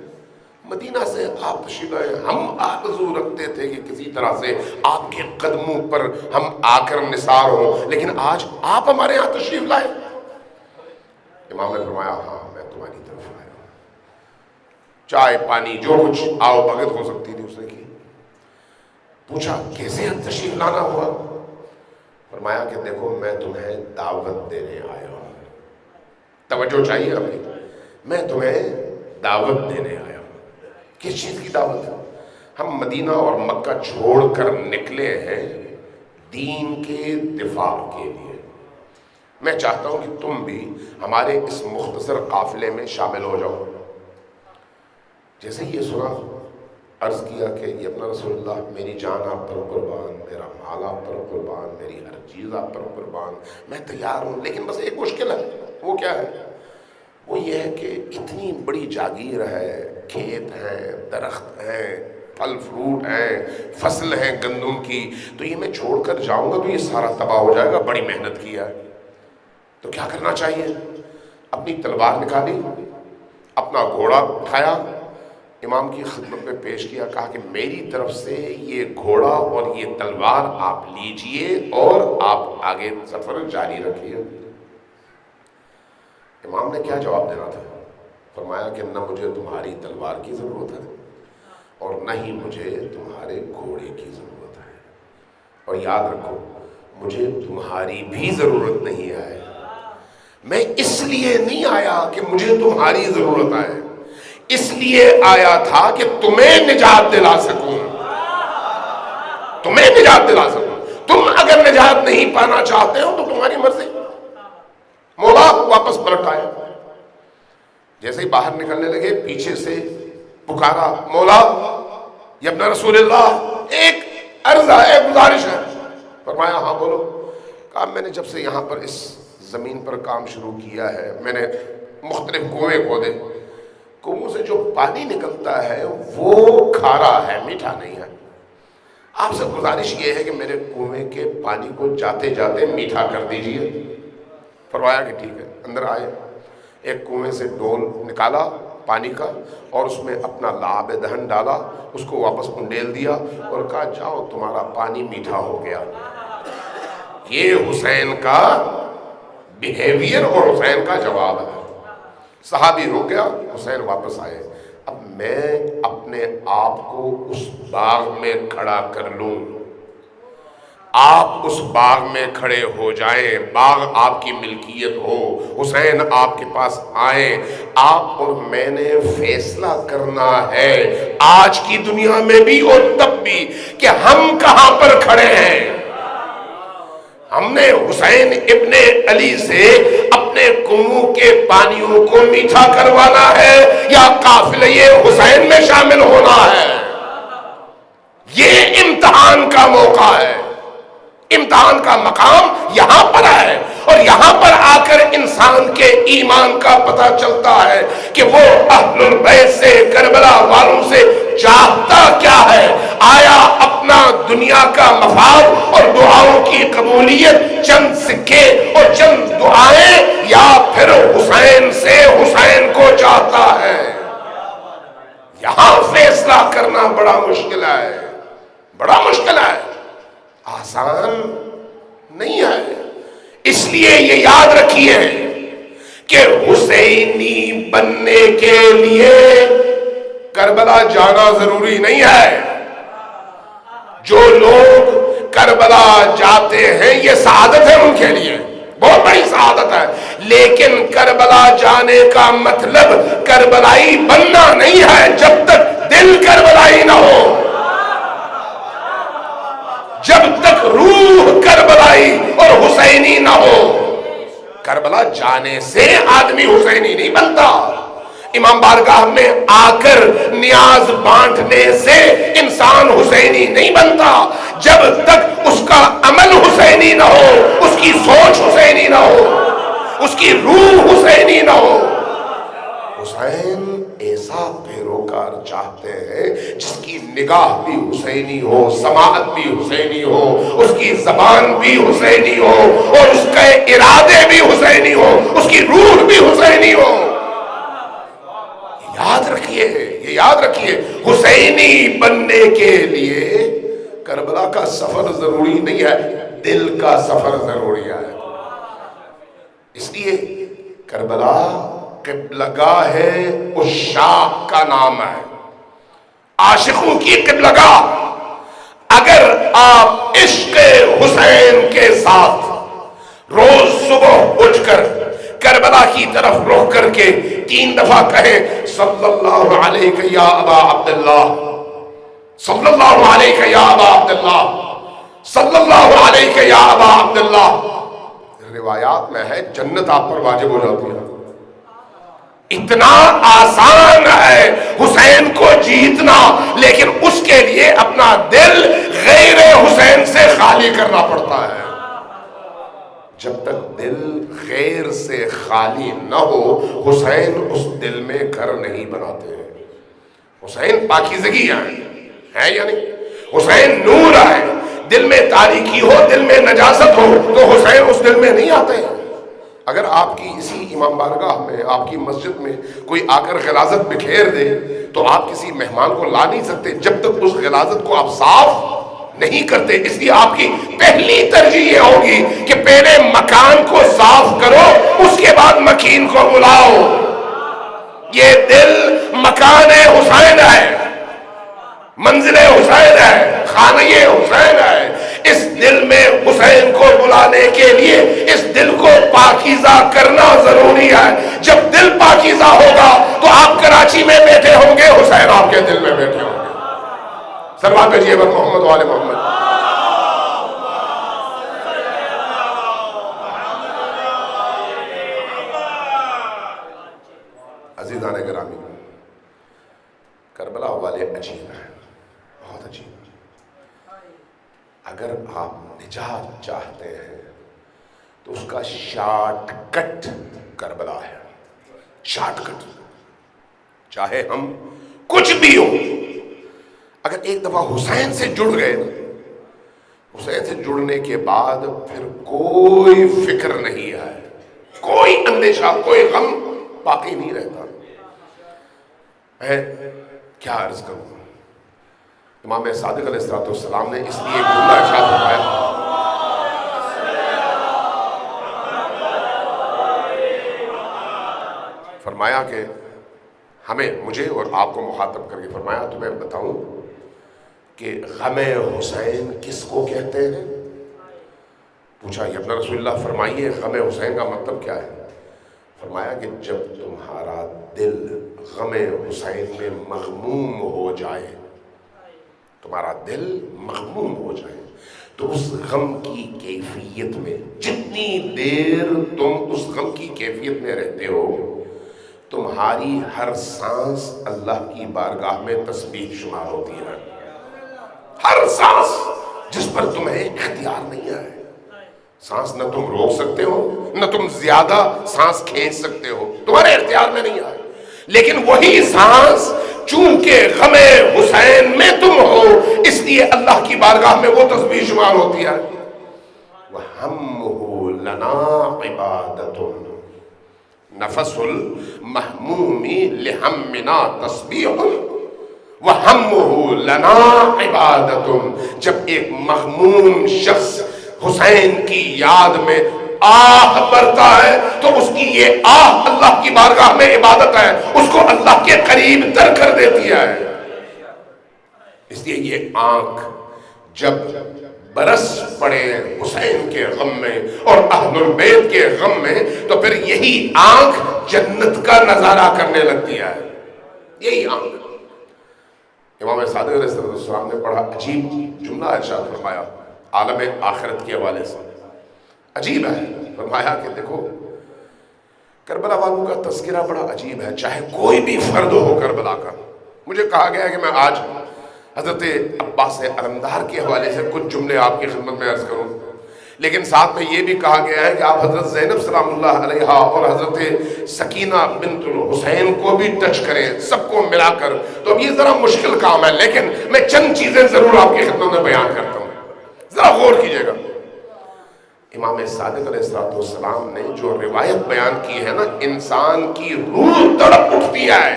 Speaker 3: مدینہ سے آپ تشریف لائے، ہم آرزو رکھتے تھے کہ کسی طرح سے آپ کے قدموں پر ہم آ کر نثار ہوں، لیکن آج آپ ہمارے یہاں تشریف لائے۔ امام نے فرمایا ہاں میں تمہاری طرف آیا ہوں، چائے پانی جو کچھ آؤ بھگت ہو سکتی تھی اس نے کی۔ پوچھا کیسے تشریف لانا ہوا؟ فرمایا کہ دیکھو میں تمہیں دعوت دینے آیا ہوں، توجہ چاہیے ہمیں، میں تمہیں دعوت دینے آیا ہوں۔ کس چیز کی دعوت ہے؟ ہم مدینہ اور مکہ چھوڑ کر نکلے ہیں دین کے دفاع کے لیے۔ میں چاہتا ہوں کہ تم بھی ہمارے اس مختصر قافلے میں شامل ہو جاؤ۔ جیسے یہ سنا، عرض کیا کہ یہ اپنا رسول اللہ، میری جان آپ پر قربان، میرا مال آپ پر قربان، میری ہر چیز آپ پر قربان، میں تیار ہوں، لیکن بس ایک مشکل ہے۔ وہ کیا ہے؟ وہ یہ ہے کہ اتنی بڑی جاگیر ہے، کھیت ہیں، درخت ہیں، پھل فروٹ ہیں، فصل ہیں گندم کی، تو یہ میں چھوڑ کر جاؤں گا تو یہ سارا تباہ ہو جائے گا، بڑی محنت کی ہے۔ تو کیا کرنا چاہیے؟ اپنی تلوار نکالی، اپنا گھوڑا اٹھایا، امام کی خدمت میں پیش کیا، کہا کہ میری طرف سے یہ گھوڑا اور یہ تلوار آپ لیجئے اور آپ آگے سفر جاری رکھیے۔ امام نے کیا جواب دینا تھا؟ فرمایا کہ نہ مجھے تمہاری تلوار کی ضرورت ہے اور نہ ہی مجھے تمہارے گھوڑے کی ضرورت ہے، اور یاد رکھو مجھے تمہاری بھی ضرورت نہیں ہے۔ میں اس لیے نہیں آیا کہ مجھے تمہاری ضرورت ہے، اس لیے آیا تھا کہ تمہیں نجات دلا سکوں، تمہیں نجات دلا سکوں۔ تم اگر نجات نہیں پانا چاہتے ہو تو تمہاری مرضی۔ مولا واپس پلٹ آئے، جیسے ہی باہر نکلنے لگے پیچھے سے پکارا، مولا یہ اپنا رسول اللہ، ایک عرض ہے، ایک گزارش ہے۔ فرمایا ہاں بولو۔ کہا میں نے جب سے یہاں پر اس زمین پر کام شروع کیا ہے، میں نے مختلف کنویں کھودے، کنووں سے جو پانی نکلتا ہے وہ کھارا ہے، میٹھا نہیں ہے۔ آپ سے گزارش یہ ہے کہ میرے کنویں کے پانی کو جاتے جاتے میٹھا کر دیجئے۔ فرمایا کہ ٹھیک ہے۔ اندر آئے، ایک کنویں سے ڈول نکالا پانی کا اور اس میں اپنا لعاب دہن ڈالا، اس کو واپس انڈیل دیا اور کہا جاؤ تمہارا پانی میٹھا ہو گیا۔ یہ حسین کا بیہیویئر اور حسین کا جواب ہے۔ صحابی رک گیا، حسین واپس آئے۔ اب میں اپنے آپ کو اس باغ میں کھڑا کر لوں، آپ اس باغ میں کھڑے ہو جائیں، باغ آپ کی ملکیت ہو، حسین آپ کے پاس آئیں، آپ اور میں نے فیصلہ کرنا ہے آج کی دنیا میں بھی اور تب بھی کہ ہم کہاں پر کھڑے ہیں۔ ہم نے حسین ابن علی سے اپنے کنویں کے پانیوں کو میٹھا کروانا ہے یا قافلے حسین میں شامل ہونا ہے؟ یہ امتحان کا موقع ہے، امتحان کا مقام یہاں پر ہے، اور یہاں پر آ کر انسان کے ایمان کا پتہ چلتا ہے کہ وہ اہل البیت سے، کربلا والوں سے چاہتا کیا ہے۔ آیا اپنا دنیا کا مفاد اور دعاؤں کی قبولیت، چند سکے اور چند دعائیں، یا پھر حسین سے حسین کو چاہتا ہے؟ یہاں فیصلہ کرنا بڑا مشکل ہے، بڑا مشکل ہے، آسان نہیں ہے۔ اس لیے یہ یاد رکھیے کہ حسینی بننے کے لیے کربلا جانا ضروری نہیں ہے۔ جو لوگ کربلا جاتے ہیں یہ سعادت ہے ان کے لیے، بہت بڑی سعادت ہے، لیکن کربلا جانے کا مطلب کربلائی بننا نہیں ہے جب تک دل کربلائی نہ ہو، جب تک روح کربلائی اور حسینی نہ ہو۔ کربلا جانے سے آدمی حسینی نہیں بنتا، امام بارگاہ میں آ کر نیاز بانٹنے سے انسان حسینی نہیں بنتا، جب تک اس کا عمل حسینی نہ ہو، اس کی سوچ حسینی نہ ہو، اس کی روح حسینی نہ ہو۔ حسین ایسا پیروکار چاہتے ہیں جس کی نگاہ بھی حسینی ہو، سماعت بھی حسینی ہو، اس کی زبان بھی حسینی ہو، اور اس کے ارادے بھی حسینی ہو، اس کی روح بھی حسینی ہو۔ یاد رکھیے، یہ یاد رکھیے، حسینی بننے کے لیے کربلا کا سفر ضروری نہیں ہے، دل کا سفر ضروری ہے۔ اس لیے کربلا قبلگاہ ہے، عشاق کا نام ہے، عاشقوں کی قبلگاہ۔ اگر آپ عشق حسین کے ساتھ روز صبح اٹھ کر کربلا کی طرف رخ کر کے 3 دفعہ کہیں صلی اللہ علیہ یا ابا عبداللہ، صلی اللہ علیہ یا ابا عبداللہ، صلی اللہ علیہ یا ابا عبداللہ، روایات میں ہے جنت آپ پر واجب ہو جاتی ہے۔ اتنا آسان ہے حسین کو جیتنا، لیکن اس کے لیے اپنا دل غیر حسین سے خالی کرنا پڑتا ہے۔ جب تک دل غیر سے خالی نہ ہو، حسین اس دل میں گھر نہیں بناتے۔ حسین پاکیزگی ہے یا نہیں؟ حسین نور ہے، دل میں تاریکی ہو، دل میں نجاست ہو تو حسین اس دل میں نہیں آتے۔ اگر آپ کی اسی امام بارگاہ میں، آپ کی مسجد میں کوئی آ کر غلاظت بکھیر دے تو آپ کسی مہمان کو لا نہیں سکتے جب تک اس غلاظت کو آپ صاف نہیں کرتے۔ اس لیے آپ کی پہلی ترجیح یہ ہوگی کہ پہلے مکان کو صاف کرو، اس کے بعد مکین کو بلاؤ۔ یہ دل مکان حسین ہے، منزل حسین ہے، خانہ حسین ہے۔ اس دل میں حسین کو بلانے کے لیے اس دل کو پاکیزہ کرنا ضروری ہے۔ جب دل پاکیزہ ہوگا تو آپ کراچی میں بیٹھے ہوں گے، حسین آپ کے دل میں بیٹھے ہوں گے۔ سلوات بھیجیے بر محمد و آل محمد۔ عزیزان گرامی، کربلا والے عجیب ہیں، بہت عجیب ہیں۔ اگر آپ نجات چاہتے ہیں تو اس کا شارٹ کٹ کربلا ہے، شارٹ کٹ۔ چاہے ہم کچھ بھی ہو، اگر ایک دفعہ حسین سے جڑ گئے نا، حسین سے جڑنے کے بعد پھر کوئی فکر نہیں ہے، کوئی اندیشہ، کوئی غم باقی نہیں رہتا۔ میں کیا عرض کروں، امام صادق علیہ السلام نے اس لیے ایک جملہ ارشاد فرمایا، فرمایا کہ ہمیں، مجھے اور آپ کو مخاطب کر کے فرمایا، تمہیں بتاؤں کہ غم حسین کس کو کہتے ہیں؟ پوچھا یا اپنا رسول اللہ فرمائیے غم حسین کا مطلب کیا ہے؟ فرمایا کہ جب تمہارا دل غم حسین میں مغموم ہو جائے، تمہارا دل مغموم ہو جائے، تو اس غم کی کیفیت میں جتنی دیر تم اس غم کی کیفیت میں رہتے ہو، تمہاری ہر سانس اللہ کی بارگاہ میں تسبیح شمار ہوتی ہے. ہر سانس جس پر تمہیں اختیار نہیں ہے. سانس نہ تم روک سکتے ہو، نہ تم زیادہ سانس کھینچ سکتے ہو، تمہارے اختیار میں نہیں ہے. لیکن وہی سانس چونکہ غم حسین میں تم ہو، اس لیے اللہ کی بارگاہ میں وہ تسبیح شمار ہوتی ہے. وَهَمُّهُ لَنَا عِبَادَةٌ نفس المحموم لہمنا تسبیح وَهَمُّهُ لَنَا عِبَادَةٌ. جب ایک مغموم شخص حسین کی یاد میں آہ برتا ہے تو اس کی یہ آہ اللہ کی بارگاہ میں عبادت ہے، اس کو اللہ کے قریب تر کر دیتی ہے. اس لیے یہ آنکھ جب برس پڑے حسین کے غم میں اور اہل البیت کے غم میں، تو پھر یہی آنکھ جنت کا نظارہ کرنے لگتی ہے. یہی آنکھ. امام صادق علیہ السلام نے بڑا عجیب جملہ ارشاد فرمایا عالم آخرت کے حوالے سے. عجیب ہے. فرمایا کہ دیکھو کربلا والوں کا تذکرہ بڑا عجیب ہے، چاہے کوئی بھی فرد ہو کربلا کا. مجھے کہا گیا ہے کہ میں آج حضرت عباس علمدار کے حوالے سے کچھ جملے آپ کی خدمت میں عرض کروں، لیکن ساتھ میں یہ بھی کہا گیا ہے کہ آپ حضرت زینب سلام اللہ علیہا اور حضرت سکینہ بنت الحسین کو بھی ٹچ کریں، سب کو ملا کر. تو اب یہ ذرا مشکل کام ہے، لیکن میں چند چیزیں ضرور آپ کی خدمت میں بیان کرتا ہوں، ذرا غور کیجئے گا. امام صادق علیہ السلام نے جو روایت بیان کی ہے نا، انسان کی روح تڑپ اٹھتی ہے،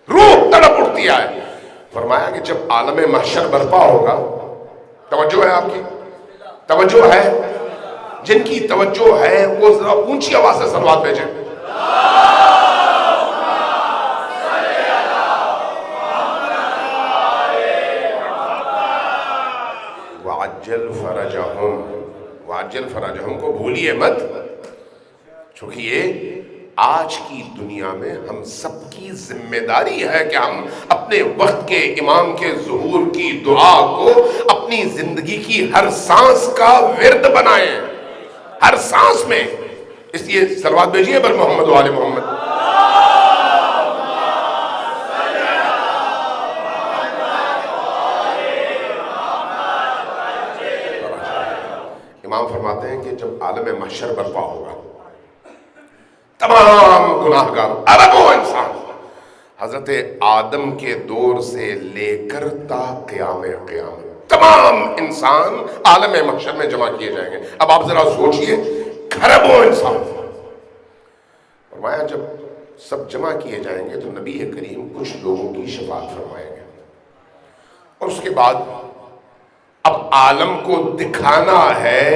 Speaker 3: روح تڑپ اٹھتی ہے. فرمایا کہ جب عالم محشر برپا ہوگا، توجہ ہے آپ کی، توجہ ہے، جن کی توجہ ہے وہ ذرا اونچی آواز سے صلوات بھیجیں. وَعَجِّلْ فَرَجَهُمْ، وَعَجِّلْ فَرَجَهُمْ کو بھولیے مت، چونکہ یہ آج کی دنیا میں ہم سب کی ذمہ داری ہے کہ ہم اپنے وقت کے امام کے ظہور کی دعا کو اپنی زندگی کی ہر سانس کا ورد بنائیں، ہر سانس میں. اس لیے صلوات بھیجیے بر محمد و آل محمد. امام فرماتے ہیں کہ جب عالم محشر برپا ہوگا، تمام گناہگار اربوں انسان حضرت آدم کے دور سے لے کر تا قیام قیامت تمام انسان عالم محشر میں جمع کیے جائیں گے. اب آپ ذرا سوچئے، کھربوں انسان. فرمایا جب سب جمع کیے جائیں گے تو نبی کریم کچھ لوگوں کی شفاعت فرمائیں گے، اور اس کے بعد اب عالم کو دکھانا ہے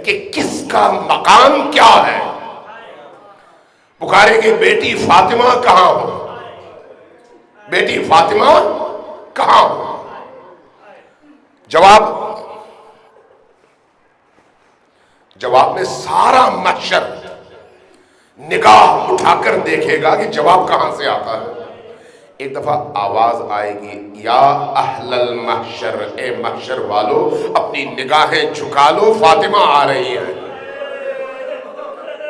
Speaker 3: کہ کس کا مقام کیا ہے. پکارے کہ بیٹی فاطمہ کہاں ہو، بیٹی فاطمہ کہاں ہو. جواب میں سارا محشر نگاہ اٹھا کر دیکھے گا کہ جواب کہاں سے آتا ہے. ایک دفعہ آواز آئے گی، یا اہل المحشر، اے محشر والو اپنی نگاہیں جھکا لو، فاطمہ آ رہی ہیں.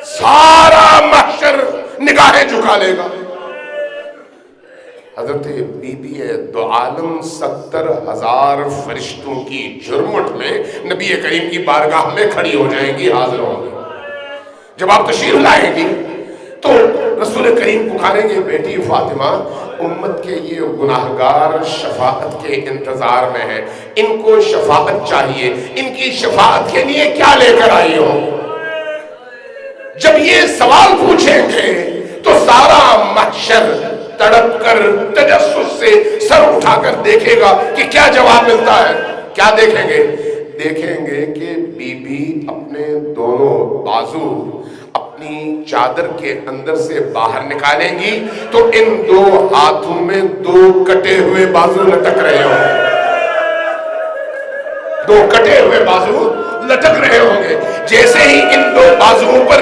Speaker 3: سارا محشر نگاہیں جھکا لے گا. حضرت بی بی دو عالم 70,000 فرشتوں کی جرمٹ میں نبی کریم کی بارگاہ میں کھڑی ہو جائیں گی، حاضر ہوں گی. جب آپ تشریف لائیں گی تو رسول کریم پکاریں گے، بیٹی فاطمہ امت کے یہ گناہگار شفاعت کے انتظار میں ہیں، ان کو شفاعت چاہیے، ان کی شفاعت کے لیے کیا لے کر آئی ہو. جب یہ سوال پوچھیں گے تو سارا محشر تڑپ کر تجسس سے سر اٹھا کر دیکھے گا کہ کیا جواب ملتا ہے. کیا دیکھیں گے؟ دیکھیں گے کہ بی بی اپنے دونوں بازو اپنی چادر کے اندر سے باہر نکالیں گی تو ان دو ہاتھوں میں 2 کٹے ہوئے بازو لٹک رہے ہوں گے، 2 کٹے ہوئے بازو لٹک رہے ہوں گے.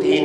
Speaker 3: 3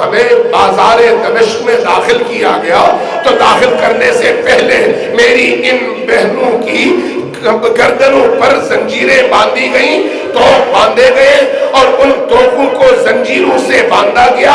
Speaker 3: ہمیں بازار دمشق میں داخل کیا گیا تو داخل کرنے سے پہلے میری ان بہنوں کی گردنوں پر زنجیریں باندھی گئیں، توق باندھے گئے اور ان توقوں کو زنجیروں سے باندھا گیا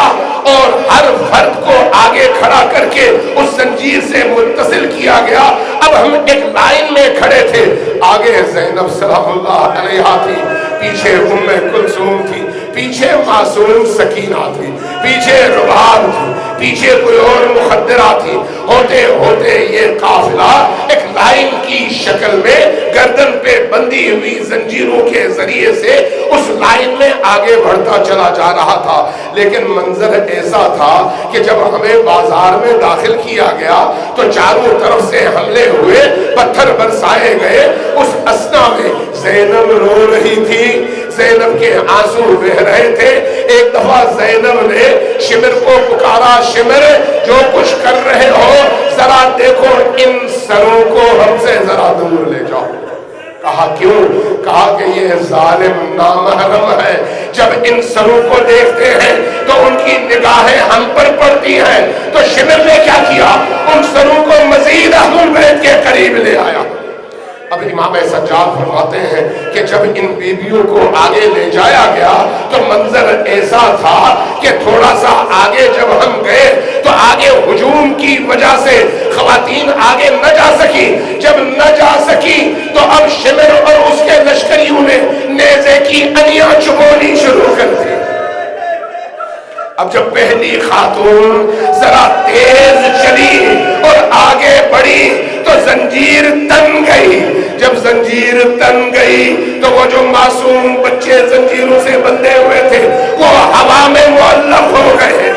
Speaker 3: اور ہر فرد کو آگے کھڑا کر کے اس زنجیر سے متصل کیا گیا۔ اب ہم ایک لائن میں کھڑے تھے، آگے زینب سلام اللہ علیہا تھی، پیچھے ام کلثوم تھی، پیچھے معصوم سکینہ تھی، پیچھے رباب تھی، پیچھے کوئی اور مخدرہ تھی۔ ہوتے ہوتے یہ قافلہ ایک لائن کی شکل میں گردن پہ بندھی ہوئی زنجیروں کے ذریعے سے اس لائن میں آگے بڑھتا چلا جا رہا تھا۔ لیکن منظر ایسا تھا کہ جب ہمیں بازار میں داخل کیا گیا تو چاروں طرف سے حملے ہوئے، پتھر برسائے گئے۔ اس اسنا میں زینب رو رہی تھی، زینب کے آنسو بہ رہے تھے۔ ایک دفعہ زینب نے شمر کو پکارا، شمر جو کچھ کر رہے ہو ذرا دیکھو، ان سروں کو ہم سے ذرا دور لے جاؤ۔ کہا کیوں؟ کہا کہ یہ ظالم نامحرم ہے، جب ان سروں کو دیکھتے ہیں تو ان کی نگاہیں ہم پر پڑتی ہیں۔ تو شمر نے کیا کیا؟ ان سروں کو مزید اہل البیت کے قریب لے آیا۔ اب امام سجاد فرماتے ہیں کہ جب ان بیبیوں کو آگے لے جایا گیا تو منظر ایسا تھا کہ تھوڑا سا آگے جب ہم گئے تو آگے ہجوم کی وجہ سے خواتین آگے نہ جا سکی۔ جب نہ جا سکی تو اب شمر اور اس کے لشکریوں نے نیزے کی انیاں چبونی شروع کر دی۔ اب جب پہلی خاتون ذرا تیز چلی اور آگے بڑھی تو زنجیر تن گئی۔ جب زنجیر تن گئی تو وہ جو معصوم بچے زنجیروں سے بندھے ہوئے تھے وہ ہوا میں معلق ہو گئے۔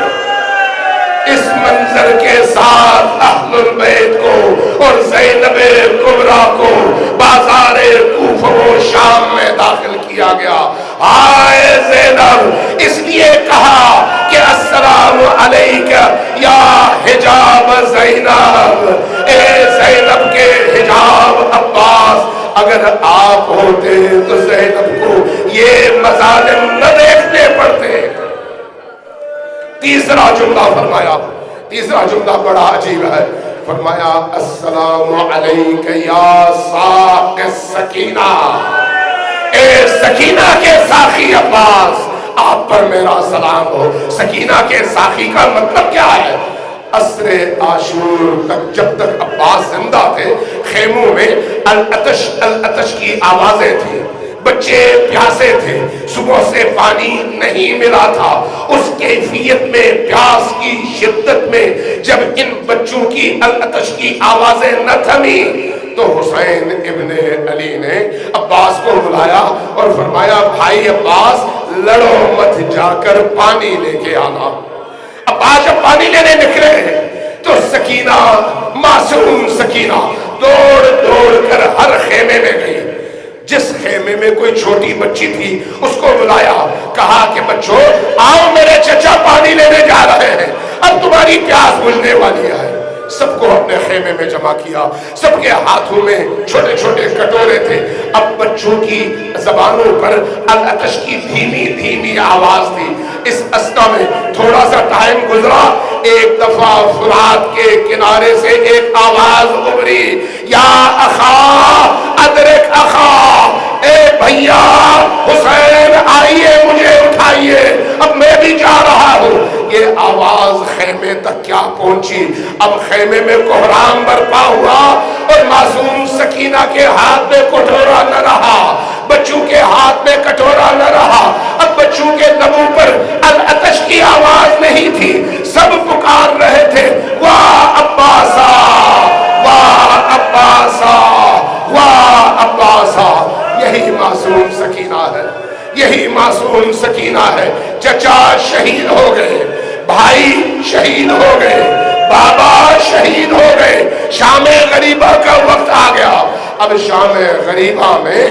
Speaker 3: اس منظر کے ساتھ اہل البیت کو اور زینب کبریٰ کو بازار کوفہ و شام میں داخل کیا گیا۔ آئے زینب، اس لیے کہا کہ السلام علیکہ یا حجاب زینب، اے زینب کے حجاب عباس، اگر آپ ہوتے تو زینب کو یہ مظالم نہ دیکھنے پڑتے۔ تیسرا جملہ فرمایا، تیسرا جملہ بڑا عجیب ہے، فرمایا السلام علیکہ یا ساق السکینہ، اے سکینہ کے ساقی عباس، آپ پر میرا سلام ہو۔ سکینہ کے ساقی کا مطلب کیا ہے؟ عصر عاشور تک جب تک عباس زندہ تھے خیموں میں العطش العطش کی آوازیں تھیں، بچے پیاسے تھے، صبح سے پانی نہیں ملا تھا۔ اس کیفیت میں، پیاس کی شدت میں جب ان بچوں کی العطش کی آوازیں نہ تھمی تو حسین ابن علی نے عباس کو بلایا اور فرمایا بھائی عباس لڑو مت، جا کر پانی لے کے آنا۔ عباس جب پانی لینے نکلے تو سکینہ، معصوم سکینہ دوڑ دوڑ کر ہر خیمے میں گئی۔ جس خیمے میں کوئی چھوٹی بچی تھی اس کو بلایا، کہا کہ بچوں آؤ میرے چچا پانی لینے جا رہے ہیں، اب تمہاری پیاس بجھنے والی ہے۔ سب کو اپنے خیمے میں جمع کیا، سب کے ہاتھوں میں چھوٹے چھوٹے کٹورے تھے۔ اب بچوں کی زبانوں پر العطش کی دھیمی دھیمی آواز تھی۔ اس اسنا میں تھوڑا سا ٹائم گزرا، ایک دفعہ فرات کے کنارے سے ایک آواز ابھری، یا اخا ادرک اخا، اے بھیا حسین آئیے مجھے اٹھائیے، اب میں بھی جا رہا ہوں۔ یہ آواز خیمے تک کیا پہنچی؟ اب خیمے میں کوہرام برپا ہوا اور معصوم سکینہ کے ہاتھ میں کٹورا نہ رہا، بچوں کے ہاتھ میں کٹورا نہ رہا۔ اب بچوں کے لبوں پر العطش کی آواز نہیں تھی، سب پکار رہے تھے واہ عباسا، واہ عباسا، واہ عباسا۔ یہی معصوم سکینہ ہے، یہی معصوم سکینہ ہے۔ چچا شہید ہو گئے، بھائی شہید ہو گئے، بابا شہید ہو گئے، شام غریبہ کا وقت آ گیا۔ اب شام غریبہ میں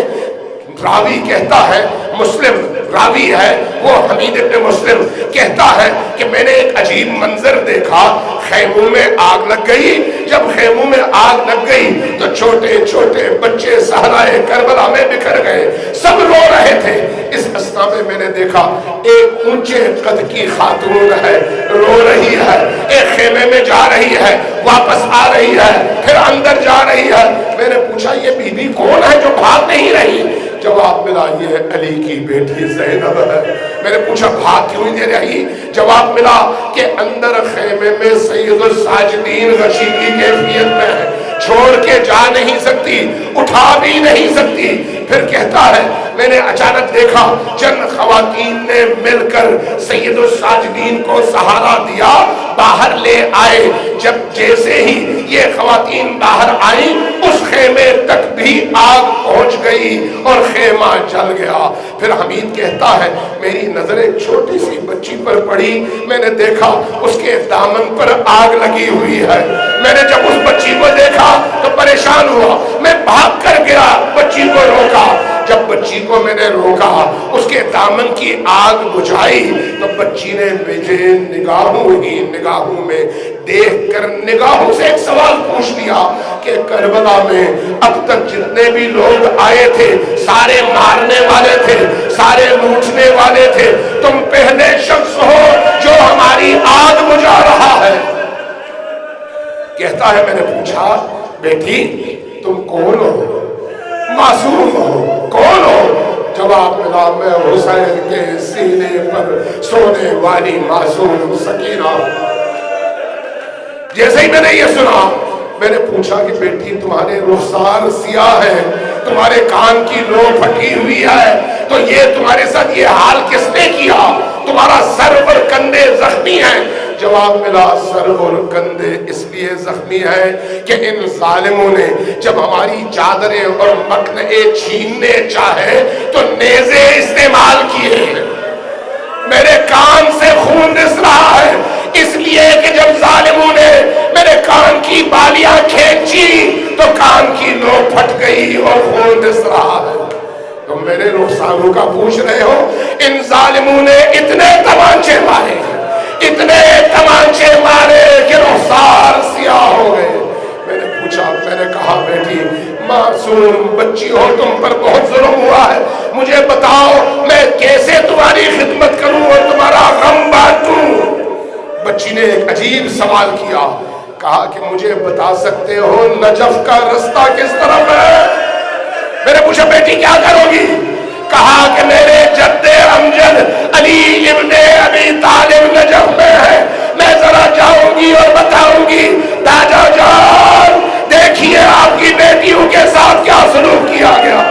Speaker 3: راوی کہتا ہے، مسلم راوی ہے وہ حمید ابن مسلم کہتا ہے کہ میں نے ایک عجیب منظر دیکھا، خیموں میں آگ لگ گئی۔ جب خیموں میں آگ لگ گئی تو چھوٹے چھوٹے بچے صحرائے کربلا میں بکھر گئے، سب رو رہے تھے۔ اس اسنا میں میں نے دیکھا ایک اونچے قد کی خاتون ہے، رو رہی ہے، ایک خیمے میں جا رہی ہے، واپس آ رہی ہے، پھر اندر جا رہی ہے۔ میں نے پوچھا یہ بی بی کون ہے جو بھاگ نہیں رہی؟ جواب ملا یہ علی کی بیٹی زینب ہے۔ میں نے پوچھا بھاگ کیوں نہیں دے رہی؟ جواب ملا کہ اندر خیمے میں سید الساجدین غشی کی کیفیت میں ہے، چھوڑ کے جا نہیں سکتی، اٹھا بھی نہیں سکتی۔ پھر کہتا ہے میں نے اچانک دیکھا چند خواتین نے مل کر سید الساجدین کو سہارا دیا، باہر لے آئے۔ جب جیسے ہی یہ خواتین باہر آئیں اس خیمے تک بھی آگ پہنچ گئی اور خیمہ جل گیا۔ پھر حمید کہتا ہے میری نظر ایک چھوٹی سی بچی پر پڑی، میں نے دیکھا اس کے دامن پر آگ لگی ہوئی ہے۔ میں نے جب اس بچی کو دیکھا تو پریشان ہوا، میں بھاگ کر گیا، بچی کو روکا۔ جب بچی کو میں نے روکا، اس کے دامن کی آگ بجھائی تو بچی نے مجھے نگاہوں میں دیکھ کر نگاہوں سے ایک سوال پوچھ لیا کہ کربلا میں اب تک جتنے بھی لوگ آئے تھے سارے مارنے والے تھے، سارے لوٹنے والے تھے، تم پہلے شخص ہو جو ہماری آگ بجھا رہا ہے۔ کہتا ہے میں نے پوچھا بیٹی تم کون ہو، معصوم ہو، کون ہو؟ جواب ملا میں حسین کے سینے پر سونے والی معصوم سکینہ۔ جیسے ہی میں نے یہ سنا میں نے پوچھا کہ بیٹی تمہارے رخسار سیاہ ہے، تمہارے کان کی لو پھٹی ہوئی ہے، تو یہ تمہارے ساتھ یہ حال کس نے کیا؟ تمہارا سر اور کندھے زخمی ہیں۔ جواب ملا سر اور کندھے اس لیے زخمی ہیں کہ ان ظالموں نے جب ہماری چادریں اور مکھنئے چھیننے چاہے تو نیزے استعمال کیے۔ میرے کان سے خون رس رہا ہے اس لیے کہ جب ظالموں نے میرے کان کی بالیاں کھینچی تو کان کی لو پھٹ گئی اور خون رس رہا ہے۔ تم میرے رخساروں کا پوچھ رہے ہو، ان ظالموں نے اتنے تمانچے مارے، اتنے تمانچے مارے کہ رخسار سیاہ ہو گئے۔ میں نے پوچھا، میں نے کہا بیٹی معصوم بچی ہو، تم پر بہت ظلم ہوا ہے، مجھے بتاؤ میں کیسے تمہاری خدمت کروں اور تمہارا غم بانٹوں؟ بچی نے ایک عجیب سوال کیا، کہا کہ مجھے بتا سکتے ہو نجف کا رستہ کس طرف ہے؟ میں نے پوچھا بیٹی کیا کرو گی؟ کہا کہ میرے جد امجد علی ابن ابی طالب نجف میں ہے، میں ذرا جاؤں گی اور بتاؤں گی دادا جان دیکھیے آپ کی بیٹیوں کے ساتھ کیا سلوک کیا گیا۔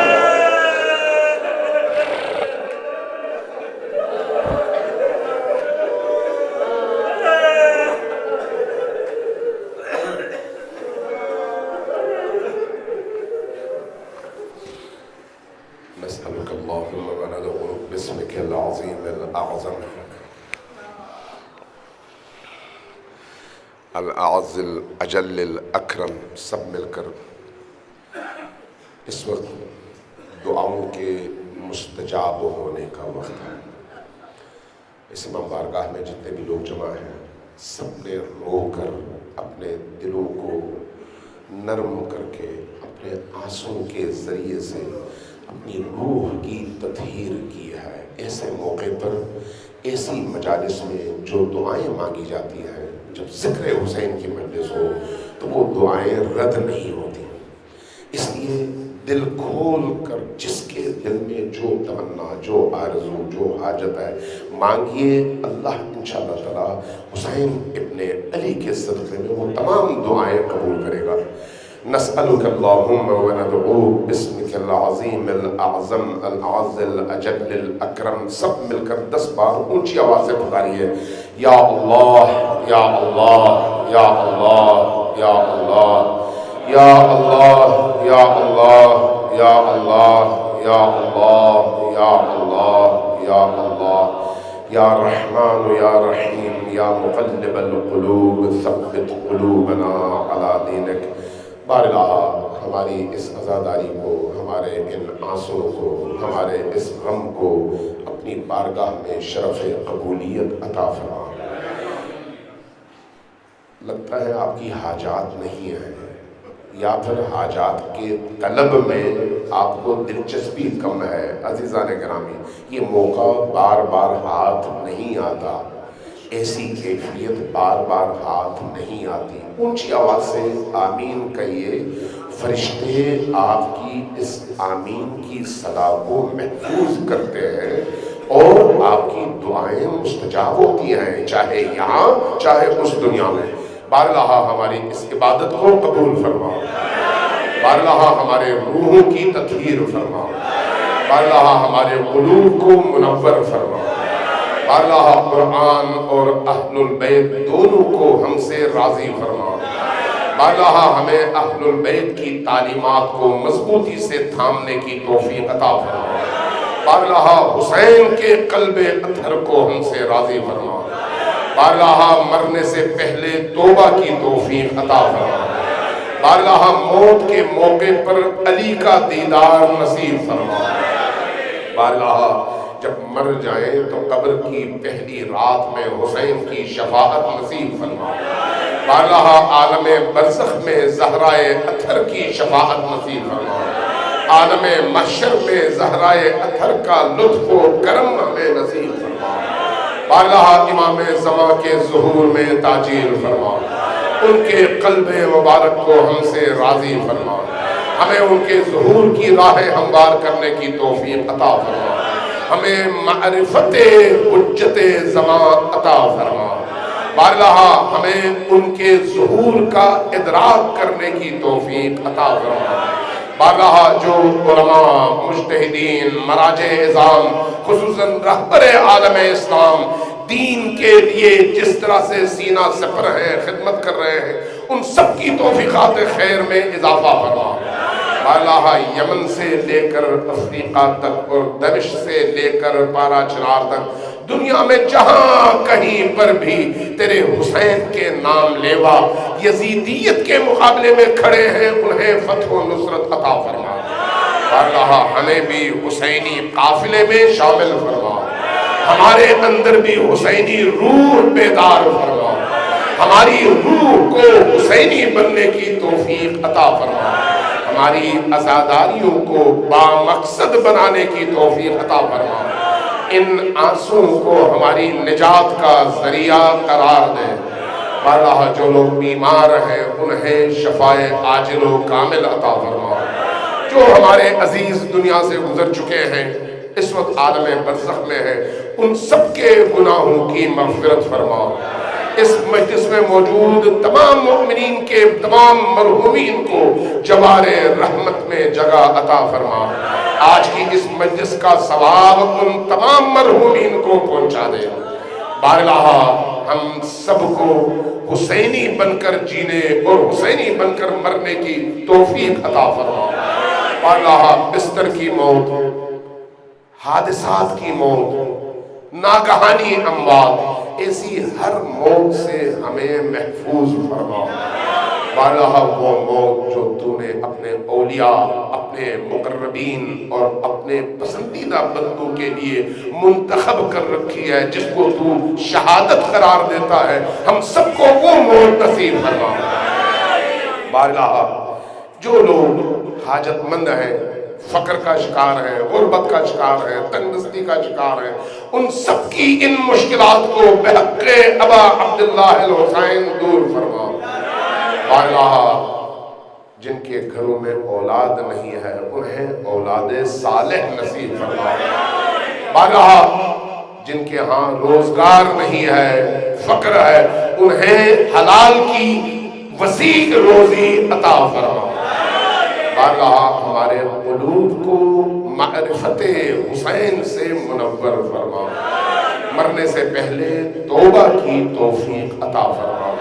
Speaker 3: نسألك اللهم وندعو باسمك العظيم الأعظم الأعز الأجل الأكرم۔ سب مل کر اس وقت دعاؤں کے مستجاب ہونے کا وقت ہے۔ اس امام بارگاہ میں جتنے بھی لوگ جمع ہیں سب نے رو کر اپنے دلوں کو نرم کر کے اپنے آنسوں کے ذریعے سے اپنی روح کی تطہیر کی ہے۔ ایسے موقع پر ایسی مجالس میں جو دعائیں مانگی جاتی ہیں، جب ذکر حسین کی مجلس ہو تو وہ دعائیں رد نہیں ہوتی، اس لیے دل کھول کر جس کے دل میں جو تمنا، جو آرزو، جو حاجت ہے مانگیے، اللہ انشاءاللہ تعالی حسین ابن علی کے صدقے میں وہ تمام دعائیں قبول کرے گا۔ نسألك اللهم وندعو باسمك العظیم الاعظم الأعز الأجل الأكرم۔ سب مل کر 10 بار اونچی آواز سے پکاریے، یا اللہ یا اللہ یا اللہ یا اللہ یا اللہ یا اللہ یا اللہ یا اللہ یا اللہ یا اللہ یا رحمان یا رحیم یا مقلب القلوب ثبت قلوبنا علی دینک۔ بار الہ ہماری اس عزاداری کو، ہمارے ان آنسوں کو، ہمارے اس غم کو اپنی بارگاہ میں شرف قبولیت عطا فرما۔ لگتا ہے آپ کی حاجات نہیں ہیں، یا پھر حاجات کے طلب میں آپ کو دلچسپی کم ہے؟ عزیزان گرامی، یہ موقع بار بار ہاتھ نہیں آتا، ایسی کیفیت بار بار ہاتھ نہیں آتی۔ اونچی آواز سے آمین کہیے، فرشتے آپ کی اس آمین کی صدا کو محفوظ کرتے ہیں اور آپ کی دعائیں مستجاب ہوتی ہیں، چاہے یہاں چاہے اس دنیا میں۔ بارگاہ ہماری اس عبادت کو قبول فرما، بارگاہ ہمارے روحوں کی تطہیر فرما، بارگاہ ہمارے قلوب کو منور فرما، بارگاہ قرآن اور اہل البیت دونوں کو ہم سے راضی فرما، بارگاہ ہمیں اہل البیت کی تعلیمات کو مضبوطی سے تھامنے کی توفیق عطا فرما، بارگاہ حسین کے قلب اطہر کو ہم سے راضی فرما، بارگاہ مرنے سے پہلے توبہ کی توفیق عطا فرما، بارگاہ موت کے موقع پر علی کا دیدار نصیب فرما، بارگاہ جب مر جائیں تو قبر کی پہلی رات میں حسین کی شفاعت نصیب فرما، بارگاہ عالم برزخ میں زہرائے اطہر کی شفاعت نصیب فرما، عالم محشر میں زہرائے اطہر کا لطف و کرم ہمیں نصیب فرما، بارگاہ امام زمان کے ظہور میں تاجیل فرما، ان کے قلب مبارک کو ہم سے راضی فرما، ہمیں ان کے ظہور کی راہ ہموار کرنے کی توفیق عطا فرما، ہمیں معرفت حجت زمان عطا فرما، بارگاہ ہمیں ان کے ظہور کا ادراک کرنے کی توفیق عطا فرما، بارگاہ جو علماء، مجتہدین، مراجع اعظام، خصوصاً رہبر عالم اسلام دین کے لیے جس طرح سے سینہ سپر ہیں، خدمت کر رہے ہیں، ان سب کی توفیقات خیر میں اضافہ فرما، بارگاہ یمن سے لے کر افریقہ تک اور دمشق سے لے کر پارا چنار تک دنیا میں جہاں کہیں پر بھی تیرے حسین کے نام لیوا یزیدیت کے مقابلے میں کھڑے ہیں، انہیں فتح و نصرت عطا فرما، بارگاہ ہمیں بھی حسینی قافلے میں شامل فرما، ہمارے اندر بھی حسینی روح بیدار فرما، ہماری روح کو حسینی بننے کی توفیق عطا فرما، ہماری عزاداریوں کو بامقصد بنانے کی توفیق عطا فرما، ان آنسوں کو ہماری نجات کا ذریعہ قرار دے، بارگاہ جو لوگ بیمار ہیں انہیں شفائے عاجل و کامل عطا فرما، جو ہمارے عزیز دنیا سے گزر چکے ہیں اس وقت عالم برزخ میں ہیں، ان سب کے گناہوں کی مغفرت فرما، اس مجلس میں موجود تمام مؤمنین کے تمام مرحومین کو جوار رحمت میں جگہ عطا فرما، آج کی اس مجلس کا ثواب ان تمام مرحومین کو پہنچا دے، بارگاہ ہم سب کو حسینی بن کر جینے اور حسینی بن کر مرنے کی توفیق عطا فرما، بارگاہ بستر کی موت، حادثات کی موت، ناگہانی اموات، ایسی ہر موت سے ہمیں محفوظ فرما، بارگاہ وہ موت جو تو نے اپنے اولیاء، اپنے مقربین اور اپنے پسندیدہ بندوں کے لیے منتخب کر رکھی ہے، جس کو تو شہادت قرار دیتا ہے، ہم سب کو وہ موت نصیب فرما، بارگاہ جو لوگ حاجت مند ہیں، فقر کا شکار ہے، غربت کا شکار ہے، تنگ دستی کا شکار ہے، ان سب کی ان مشکلات کو بحق ابا عبداللہ الحسین دور فرما، بارگاہ جن کے گھروں میں اولاد نہیں ہے انہیں اولاد صالح نصیب فرما، بارگاہ جن کے ہاں روزگار نہیں ہے، فقر ہے، انہیں حلال کی وسیع روزی عطا فرما، بارگاہ ہمارے قلوب کو معرفت حسین سے منور فرما، مرنے سے پہلے توبہ کی توفیق عطا فرما،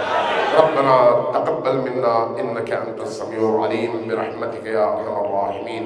Speaker 3: ربنا تقبل منا انك انت السميع العليم برحمتك يا ارحم الراحمين